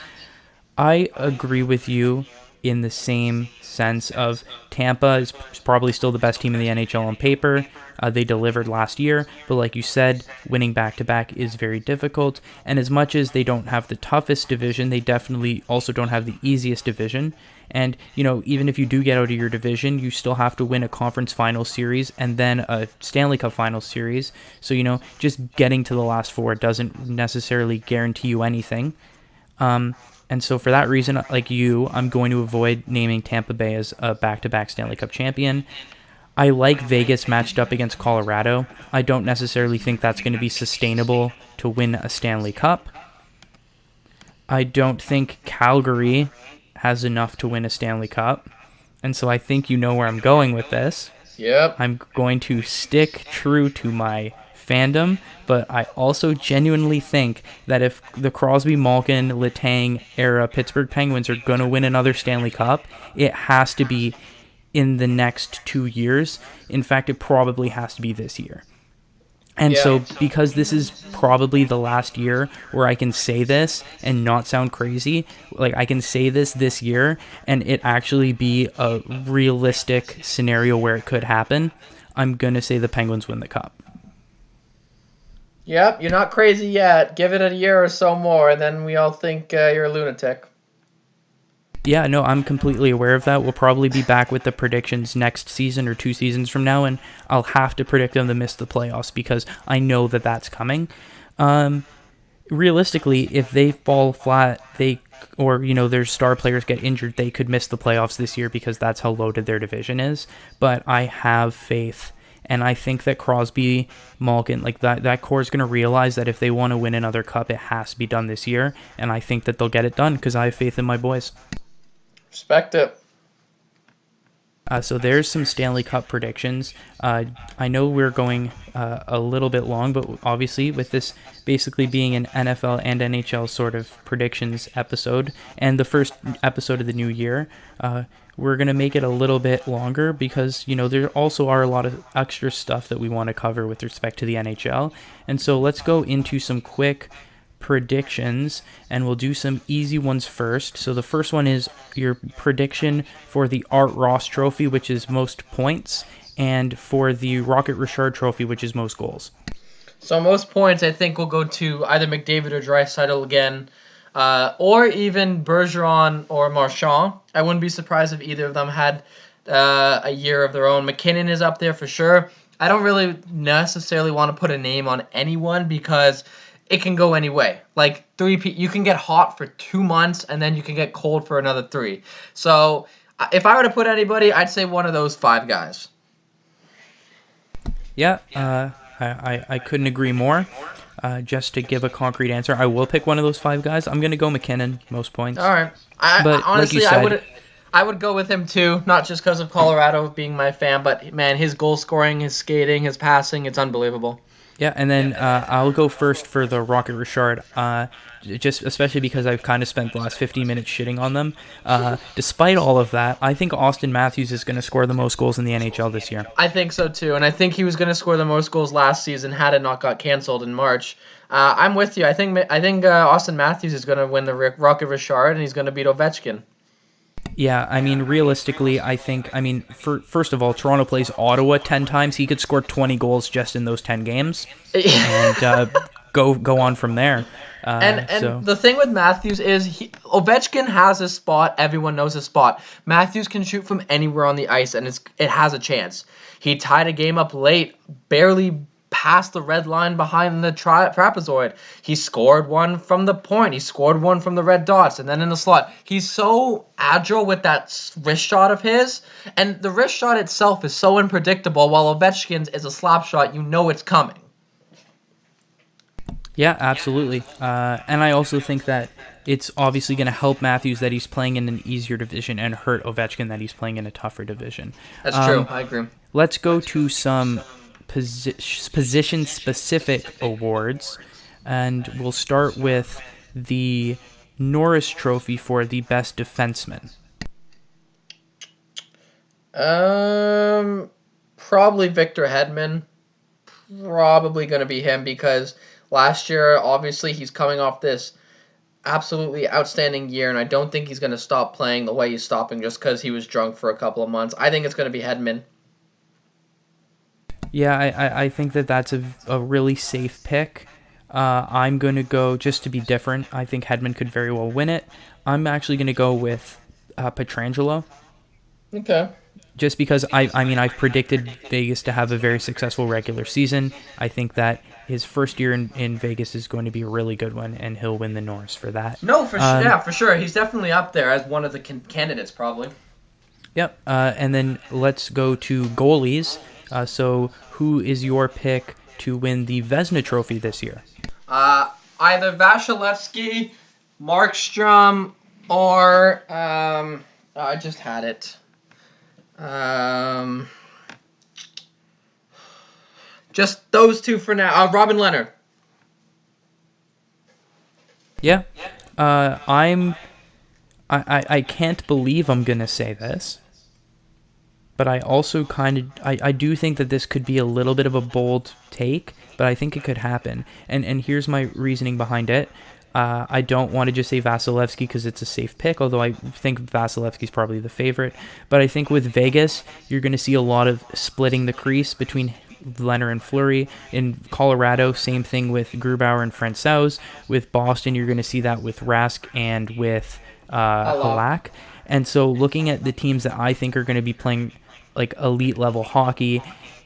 I agree with you in the same sense of Tampa is probably still the best team in the NHL on paper. They delivered last year, but like you said, winning back-to-back is very difficult. And as much as they don't have the toughest division, they definitely also don't have the easiest division. And, even if you do get out of your division, you still have to win a conference final series and then a Stanley Cup final series. So, just getting to the last four doesn't necessarily guarantee you anything. And so for that reason, like you, I'm going to avoid naming Tampa Bay as a back-to-back Stanley Cup champion. I like Vegas matched up against Colorado. I don't necessarily think that's going to be sustainable to win a Stanley Cup. I don't think Calgary has enough to win a Stanley Cup. And so I think you know where I'm going with this. Yep. I'm going to stick true to my fandom, but I also genuinely think that if the Crosby, Malkin, Letang era Pittsburgh Penguins are going to win another Stanley Cup, it has to be in the next 2 years. In fact, it probably has to be this year. And so because this is probably the last year where I can say this and not sound crazy, like I can say this year and it actually be a realistic scenario where it could happen, I'm going to say the Penguins win the Cup. Yep, you're not crazy yet. Give it a year or so more, and then we all think you're a lunatic. Yeah, no, I'm completely aware of that. We'll probably be back with the predictions next season or 2 seasons from now, and I'll have to predict them to miss the playoffs because I know that that's coming. Realistically, if they fall flat, their star players get injured, they could miss the playoffs this year because that's how loaded their division is. But I have faith. And I think that Crosby, Malkin, like that core is going to realize that if they want to win another cup, it has to be done this year. And I think that they'll get it done because I have faith in my boys. Respect it. So there's some Stanley Cup predictions. I know we're going a little bit long, but obviously with this basically being an NFL and NHL sort of predictions episode and the first episode of the new year, we're going to make it a little bit longer because, there also are a lot of extra stuff that we want to cover with respect to the NHL. And so let's go into some quick predictions, and we'll do some easy ones first. So the first one is your prediction for the Art Ross Trophy, which is most points, and for the Rocket Richard Trophy, which is most goals. So most points, I think, will go to either McDavid or Draisaitl again, or even Bergeron or Marchand. I wouldn't be surprised if either of them had a year of their own. McKinnon is up there for sure. I don't really necessarily want to put a name on anyone because it can go any way. Like you can get hot for 2 months and then you can get cold for another 3. So if I were to put anybody, I'd say one of those 5 guys. Yeah, I couldn't agree more. Just to give a concrete answer, I will pick one of those 5 guys. I'm going to go McKinnon, most points. All right. But honestly, like you said, I would go with him too, not just because of Colorado being my fan, but man, his goal scoring, his skating, his passing, it's unbelievable. Yeah, and then I'll go first for the Rocket Richard, just especially because I've kind of spent the last 15 minutes shitting on them. Despite all of that, I think Austin Matthews is going to score the most goals in the NHL this year. I think so too, and I think he was going to score the most goals last season had it not got canceled in March. I'm with you. I think Austin Matthews is going to win the Rocket Richard, and he's going to beat Ovechkin. Yeah, I mean, realistically, first of all, Toronto plays Ottawa 10 times. He could score 20 goals just in those 10 games and go on from there. And the thing with Matthews is Ovechkin has a spot. Everyone knows his spot. Matthews can shoot from anywhere on the ice, and it has a chance. He tied a game up late, barely past the red line behind the trapezoid. He scored one from the point. He scored one from the red dots and then in the slot. He's so agile with that wrist shot of his, and the wrist shot itself is so unpredictable, while Ovechkin's is a slap shot. You know it's coming. Yeah, absolutely. And I also think that it's obviously going to help Matthews that he's playing in an easier division and hurt Ovechkin that he's playing in a tougher division. That's true. I agree. Let's go to some position-specific awards, and we'll start with the Norris Trophy for the best defenseman. Probably Victor Hedman. Probably going to be him because last year, obviously, he's coming off this absolutely outstanding year, and I don't think he's going to stop playing the way he's stopping just because he was drunk for a couple of months. I think it's going to be Hedman. Yeah, I think that's a really safe pick. I'm going to go, just to be different, I think Hedman could very well win it. I'm actually going to go with Pietrangelo. Okay. Just because, I've predicted Vegas to have a very successful regular season. I think that his first year in Vegas is going to be a really good one, and he'll win the Norris for that. No, for sure. He's definitely up there as one of the candidates, probably. Yep. And then let's go to goalies. So who is your pick to win the Vezina Trophy this year? Either Vasilevsky, Markstrom, or I just had it. Just those two for now. Robin Leonard. Yeah. I can't believe I'm gonna say this, but I also I do think that this could be a little bit of a bold take, but I think it could happen. And here's my reasoning behind it. I don't want to just say Vasilevsky because it's a safe pick, although I think Vasilevsky's probably the favorite. But I think with Vegas, you're going to see a lot of splitting the crease between Leonard and Fleury. In Colorado, same thing with Grubauer and Francouz. With Boston, you're going to see that with Rask and with Halak. And so looking at the teams that I think are going to be playing like elite level hockey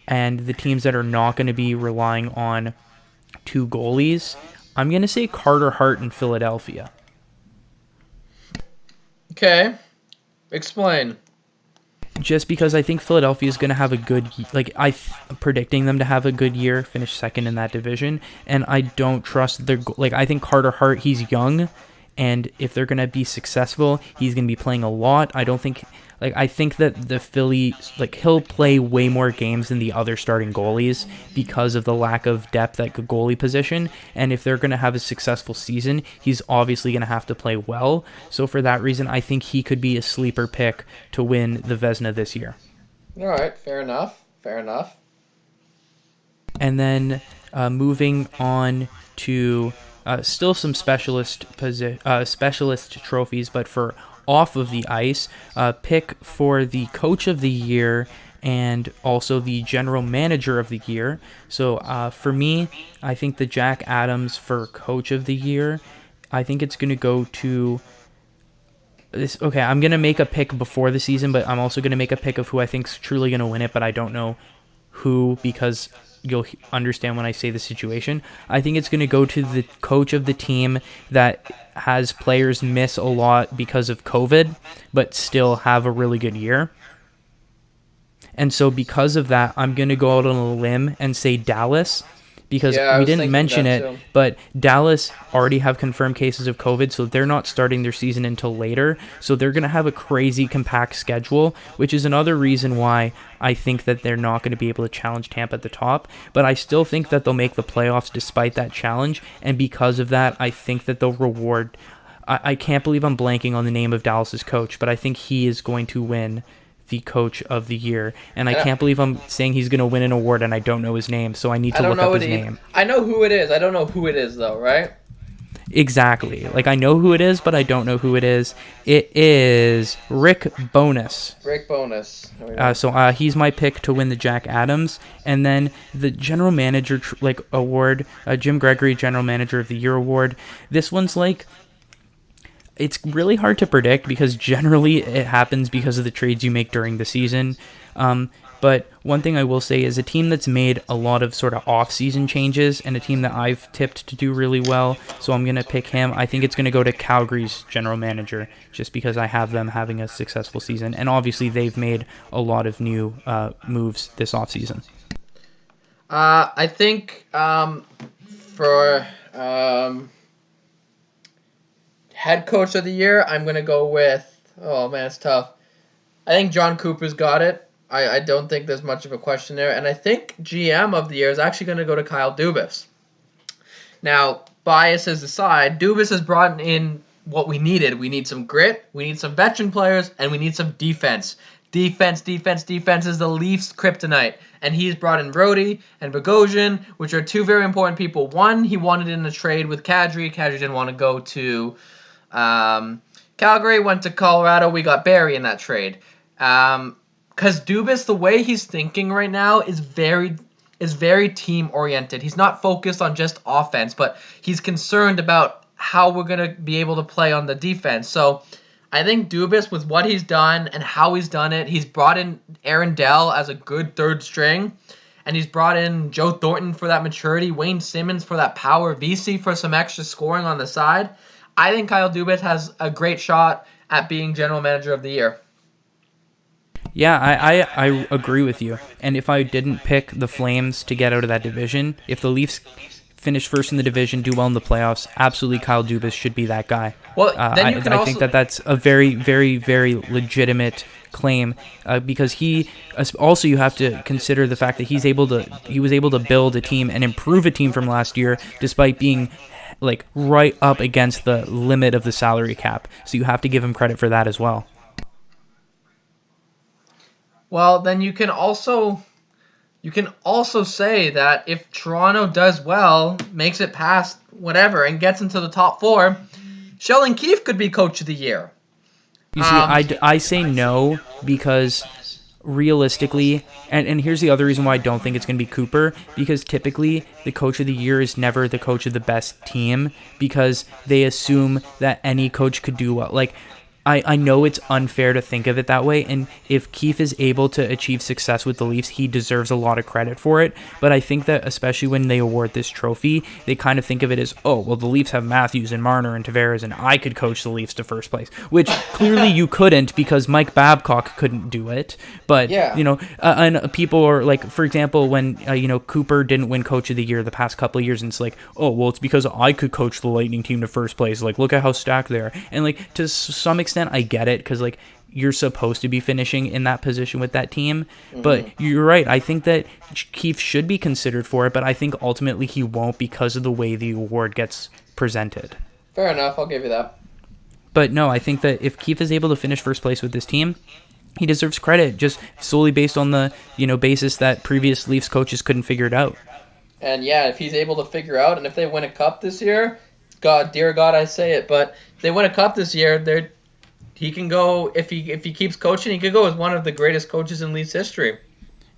and the teams that are not going to be relying on two goalies, I'm going to say Carter Hart in Philadelphia. Okay. Explain. Just because I think Philadelphia is going to have a good, I'm predicting them to have a good year, finish second in that division, and I don't trust I think Carter Hart, he's young, And if they're going to be successful, he's going to be playing a lot. I think that the Philly, he'll play way more games than the other starting goalies because of the lack of depth at the goalie position. And if they're going to have a successful season, he's obviously going to have to play well. So for that reason, I think he could be a sleeper pick to win the Vezina this year. All right, fair enough. And then moving on to still some specialist trophies, but for off of the ice, pick for the coach of the year and also the general manager of the year. So for me, I think the Jack Adams for coach of the year, I think it's going to go to this. Okay, I'm going to make a pick before the season, but I'm also going to make a pick of who I think's truly going to win it, but I don't know who, because you'll understand when I say the situation. I think it's going to go to the coach of the team that has players miss a lot because of COVID, but still have a really good year. And so because of that, I'm going to go out on a limb and say Dallas, because we didn't mention it, but Dallas already have confirmed cases of COVID, so they're not starting their season until later. So they're going to have a crazy compact schedule, which is another reason why I think that they're not going to be able to challenge Tampa at the top. But I still think that they'll make the playoffs despite that challenge, and because of that, I think that they'll reward... I can't believe I'm blanking on the name of Dallas's coach, but I think he is going to win the coach of the year, and I can't believe I'm saying he's going to win an award and I don't know his name, so I need to look up his name. I know who it is. I don't know who it is though, right? Exactly. I know who it is, but I don't know who it is. It is Rick Bowness. So he's my pick to win the Jack Adams, and then the general manager award, Jim Gregory General Manager of the Year award. This one's it's really hard to predict because generally it happens because of the trades you make during the season. But one thing I will say is a team that's made a lot of sort of off-season changes and a team that I've tipped to do really well, so I'm going to pick him. I think it's going to go to Calgary's general manager just because I have them having a successful season. And obviously they've made a lot of new moves this offseason. I think for... head coach of the year, I'm going to go with... Oh, man, it's tough. I think John Cooper's got it. I don't think there's much of a question there. And I think GM of the year is actually going to go to Kyle Dubas. Now, biases aside, Dubas has brought in what we needed. We need some grit, we need some veteran players, and we need some defense. Defense is the Leafs' kryptonite. And he's brought in Brody and Bogosian, which are two very important people. One, he wanted in a trade with Kadri. Kadri didn't want to go to... Calgary, went to Colorado. We got Barry in that trade. Because Dubas, the way he's thinking right now is very team oriented. He's not focused on just offense, but he's concerned about how we're gonna be able to play on the defense. So I think Dubas, with what he's done and how he's done it, he's brought in Aaron Dell as a good third string, and he's brought in Joe Thornton for that maturity, Wayne Simmons for that power, VC for some extra scoring on the side. I think Kyle Dubas has a great shot at being general manager of the year. Yeah, I agree with you. And if I didn't pick the Flames to get out of that division, if the Leafs finish first in the division, do well in the playoffs, absolutely Kyle Dubas should be that guy. Well, then you can I think that's a very, very, very legitimate claim because he also, you have to consider the fact that he was able to build a team and improve a team from last year despite being right up against the limit of the salary cap. So you have to give him credit for that as well. Well, then you can also say that if Toronto does well, makes it past whatever, and gets into the top four, Sheldon Keefe could be coach of the year. You see, I say no because realistically, and here's the other reason why I don't think it's going to be Cooper, because typically the coach of the year is never the coach of the best team because they assume that any coach could do well. I know it's unfair to think of it that way, and if Keefe is able to achieve success with the Leafs, he deserves a lot of credit for it, but I think that especially when they award this trophy, they kind of think of it as, oh, well, the Leafs have Matthews and Marner and Tavares, and I could coach the Leafs to first place, which clearly you couldn't because Mike Babcock couldn't do it, but, and people are like, for example, when, Cooper didn't win Coach of the Year the past couple of years, and it's like, oh, well, it's because I could coach the Lightning team to first place, like, look at how stacked they are, and, like, to some extent, I get it because like you're supposed to be finishing in that position with that team, but you're right. I think that Keefe should be considered for it, but I think ultimately he won't because of the way the award gets presented. Fair enough, I'll give you that. But no, I think that if Keefe is able to finish first place with this team, he deserves credit just solely based on the basis that previous Leafs coaches couldn't figure it out. And yeah, if he's able to figure out, and if they win a cup this year, God, dear God, I say it, but if they win a cup this year, he can go, if he keeps coaching, he could go as one of the greatest coaches in Leafs history.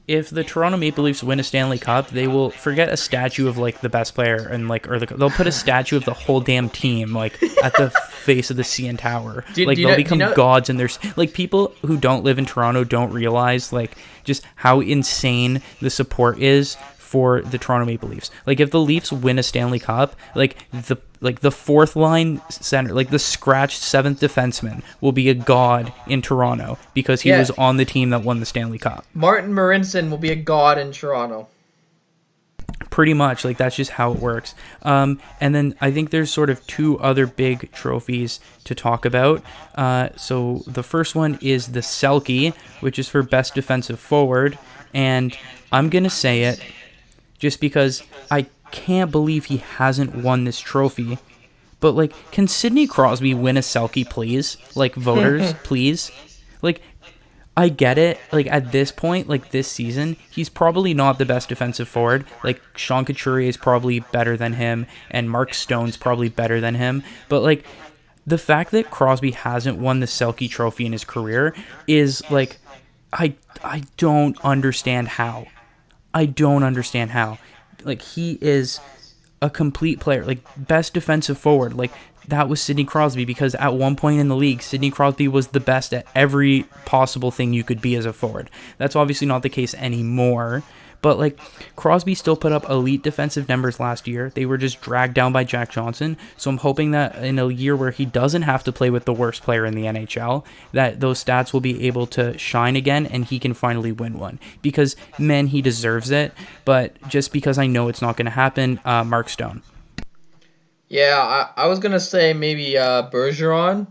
If the Toronto Maple Leafs win a Stanley Cup, they will forget a statue of like the best player and they'll put a statue of the whole damn team like at the face of the CN Tower. They'll become gods, and there's like people who don't live in Toronto don't realize like just how insane the support is for the Toronto Maple Leafs. Like if the Leafs win a Stanley Cup, like the fourth line center, like the scratched seventh defenseman will be a god in Toronto because he was on the team that won the Stanley Cup. Martin Marincin will be a god in Toronto. Pretty much, like that's just how it works. And then I think there's sort of two other big trophies to talk about. So the first one is the Selke, which is for best defensive forward, and I'm gonna say it just because I can't believe he hasn't won this trophy. But, like, can Sidney Crosby win a Selke, please? Like, voters, please? Like, I get it. Like, at this point, like, this season, he's probably not the best defensive forward. Like, Sean Couturier is probably better than him, and Mark Stone's probably better than him. But, like, the fact that Crosby hasn't won the Selke trophy in his career is, like, I don't understand how. I don't understand how. Like, he is a complete player. Like, best defensive forward. Like, that was Sidney Crosby because at one point in the league, Sidney Crosby was the best at every possible thing you could be as a forward. That's obviously not the case anymore. But, like, Crosby still put up elite defensive numbers last year. They were just dragged down by Jack Johnson. So I'm hoping that in a year where he doesn't have to play with the worst player in the NHL, that those stats will be able to shine again and he can finally win one. Because, man, he deserves it. But just because I know it's not going to happen, Mark Stone. Yeah, I was going to say maybe Bergeron,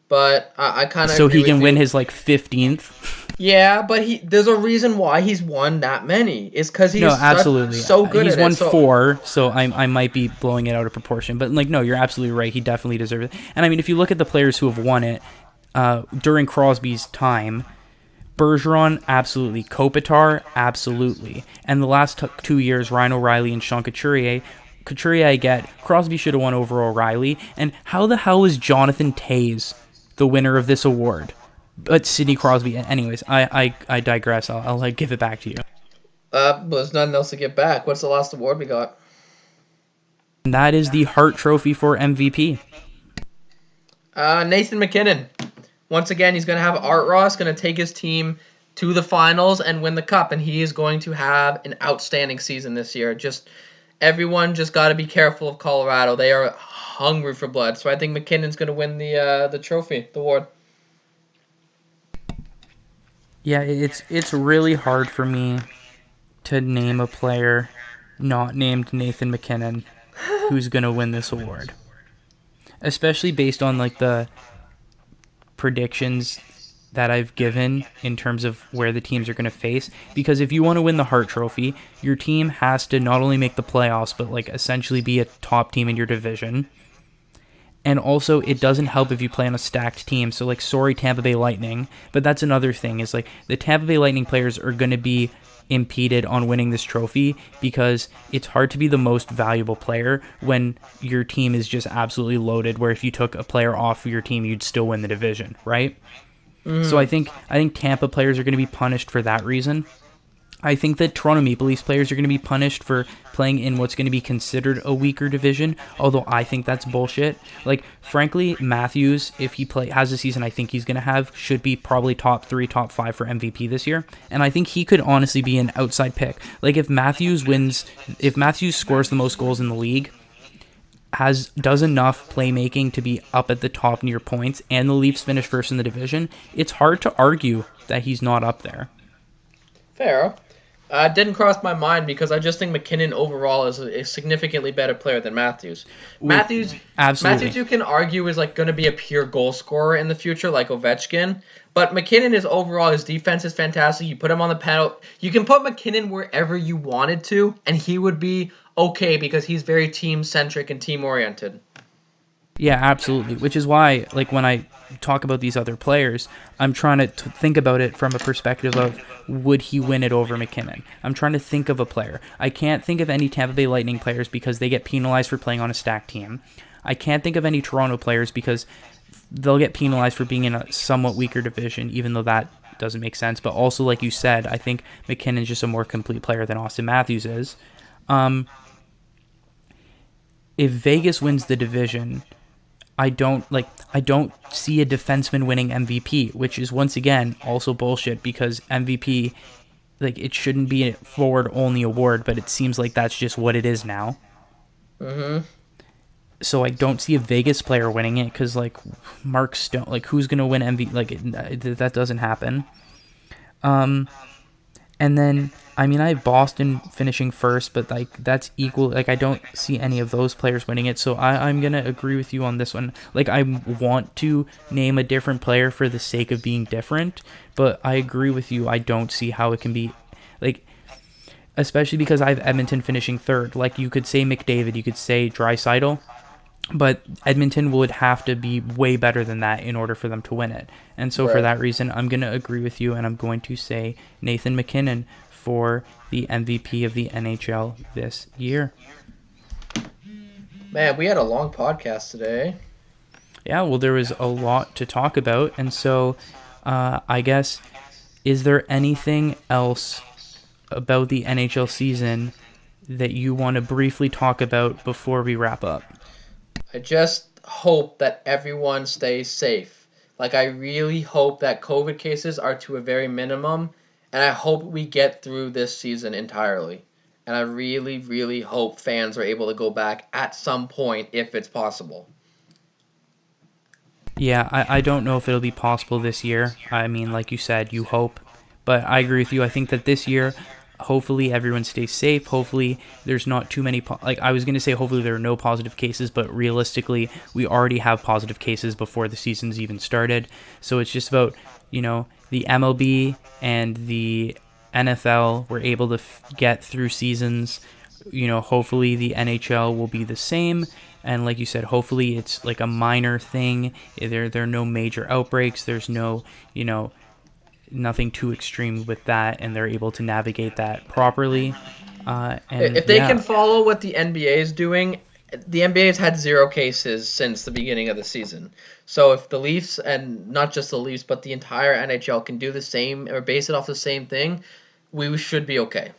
but I kind of So he can win his, like, 15th. Yeah, but there's a reason why he's won that many. It's because he's absolutely. so good he's at it. He's won 4, so I might be blowing it out of proportion. But, like, no, you're absolutely right. He definitely deserves it. And, I mean, if you look at the players who have won it during Crosby's time, Bergeron, absolutely. Kopitar, absolutely. And the last 2 years, Ryan O'Reilly and Sean Couturier. Couturier, I get. Crosby should have won over O'Reilly. And how the hell is Jonathan Toews the winner of this award? But Sidney Crosby. Anyways, I digress. I'll like give it back to you. There's nothing else to get back. What's the last award we got? And that is the Hart Trophy for MVP. Nathan MacKinnon. Once again, he's going to have Art Ross going to take his team to the finals and win the cup, and he is going to have an outstanding season this year. Everyone just got to be careful of Colorado. They are hungry for blood. So I think McKinnon's going to win the trophy, the award. Yeah, it's really hard for me to name a player not named Nathan MacKinnon who's going to win this award. Especially based on like the predictions that I've given in terms of where the teams are going to face. Because if you want to win the Hart Trophy, your team has to not only make the playoffs, but like essentially be a top team in your division. And also, it doesn't help if you play on a stacked team. So, like, sorry, Tampa Bay Lightning. But that's another thing, is, like, the Tampa Bay Lightning players are going to be impeded on winning this trophy because it's hard to be the most valuable player when your team is just absolutely loaded, where if you took a player off of your team, you'd still win the division, right? So I think Tampa players are going to be punished for that reason. I think that Toronto Maple Leafs players are going to be punished for playing in what's going to be considered a weaker division, although I think that's bullshit. Like, frankly, Matthews, if he has the season I think he's going to have, should be probably top 3, top 5 for MVP this year, and I think he could honestly be an outside pick. Like, if Matthews scores the most goals in the league, does enough playmaking to be up at the top near points, and the Leafs finish first in the division, it's hard to argue that he's not up there. Fair. Didn't cross my mind because I just think McKinnon overall is a significantly better player than Matthews. Matthews, you can argue is like going to be a pure goal scorer in the future, like Ovechkin. But McKinnon is overall, his defense is fantastic. You put him on the panel. You can put McKinnon wherever you wanted to, and he would be okay because he's very team-centric and team-oriented. Yeah, absolutely. Which is why, like, when I talk about these other players, I'm trying to think about it from a perspective of, would he win it over McKinnon? I'm trying to think of a player. I can't think of any Tampa Bay Lightning players because they get penalized for playing on a stacked team. I can't think of any Toronto players because they'll get penalized for being in a somewhat weaker division, even though that doesn't make sense. But also, like you said, I think McKinnon's just a more complete player than Austin Matthews is. If Vegas wins the division, I don't see a defenseman winning MVP, which is once again also bullshit because MVP, like, it shouldn't be a forward only award, but it seems like that's just what it is now. Mm-hmm. So I don't see a Vegas player winning it because, like, Mark Stone, like, who's gonna win MVP? Like, that doesn't happen. And then, I mean, I have Boston finishing first, but, like, that's equal. Like, I don't see any of those players winning it, so I'm going to agree with you on this one. Like, I want to name a different player for the sake of being different, but I agree with you. I don't see how it can be, like, especially because I have Edmonton finishing third. Like, you could say McDavid, you could say Draisaitl, but Edmonton would have to be way better than that in order for them to win it. And so for that reason, I'm going to agree with you, and I'm going to say Nathan McKinnon for the MVP of the NHL this year. Man, we had a long podcast today. Yeah, well, there was a lot to talk about, and so I guess, is there anything else about the NHL season that you want to briefly talk about before we wrap up? I just hope that everyone stays safe. Like, I really hope that COVID cases are to a very minimum, and I hope we get through this season entirely. And I really, really hope fans are able to go back at some point if it's possible. Yeah, I don't know if it'll be possible this year. I mean, like you said, you hope. But I agree with you. I think that this year, hopefully everyone stays safe. Hopefully there's not too many, I was going to say hopefully there are no positive cases, but realistically we already have positive cases before the season's even started. So it's just about, the MLB and the NFL were able to get through seasons. Hopefully the NHL will be the same. And like you said, hopefully it's like a minor thing. There are no major outbreaks. There's no, nothing too extreme with that, and they're able to navigate that properly. And if they can follow what the NBA is doing, the NBA has had 0 cases since the beginning of the season. So if the Leafs, and not just the Leafs, but the entire NHL can do the same or base it off the same thing, we should be okay.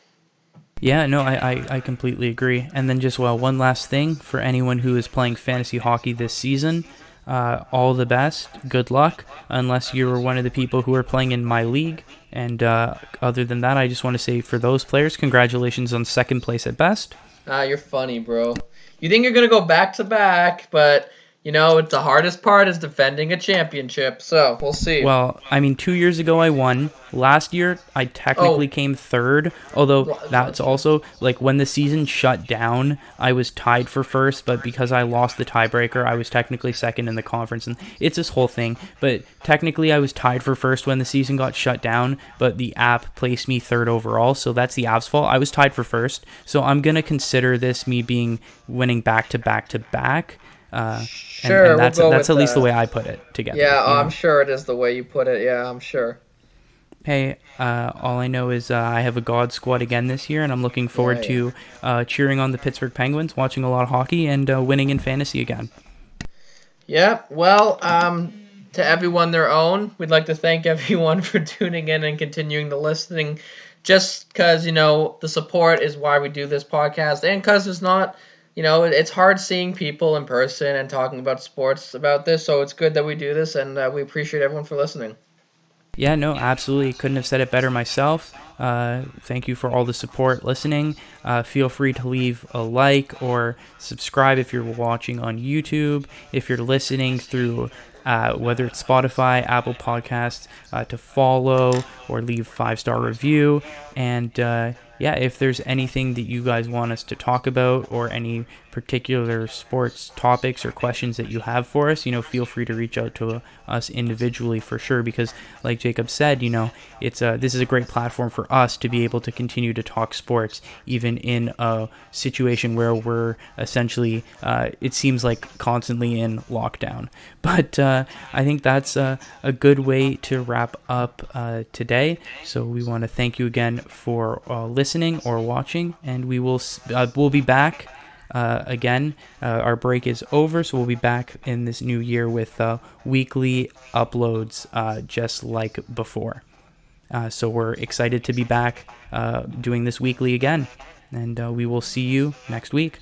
Yeah, no, I completely agree. And then just, one last thing for anyone who is playing fantasy hockey this season. All the best. Good luck, unless you're one of the people who are playing in my league. And other than that, I just want to say for those players, congratulations on second place at best. You're funny, bro. You think you're going to go back-to-back, but, it's the hardest part is defending a championship. So, we'll see. Well, I mean, 2 years ago I won. Last year, I technically came third, although that's also, like, when the season shut down, I was tied for first, but because I lost the tiebreaker, I was technically second in the conference, and it's this whole thing. But technically, I was tied for first when the season got shut down, but the app placed me third overall, so that's the app's fault. I was tied for first, so I'm going to consider this me winning back-to-back-to-back. Sure, and that's we'll at least the way I put it together. Yeah, I'm sure it is the way you put it. Yeah, I'm sure. Hey, all I know is I have a God squad again this year, and I'm looking forward to cheering on the Pittsburgh Penguins, watching a lot of hockey, and winning in fantasy again. Yeah, well, to everyone their own. We'd like to thank everyone for tuning in and continuing to listening. Just because, the support is why we do this podcast. And because it's not, it's hard seeing people in person and talking about sports about this. So it's good that we do this, and we appreciate everyone for listening. Yeah, no, absolutely. Couldn't have said it better myself. Thank you for all the support listening. Feel free to leave a like or subscribe if you're watching on YouTube. If you're listening through whether it's Spotify, Apple Podcasts, to follow or leave 5-star review. And yeah, if there's anything that you guys want us to talk about or any particular sports topics or questions that you have for us, feel free to reach out to us individually for sure, because like Jacob said, it's this is a great platform for us to be able to continue to talk sports even in a situation where we're essentially it seems like constantly in lockdown. But I think that's a good way to wrap up today. So we want to thank you again for listening or watching, and we'll be back again. Our break is over, so we'll be back in this new year with weekly uploads just like before. So we're excited to be back doing this weekly again, and we will see you next week.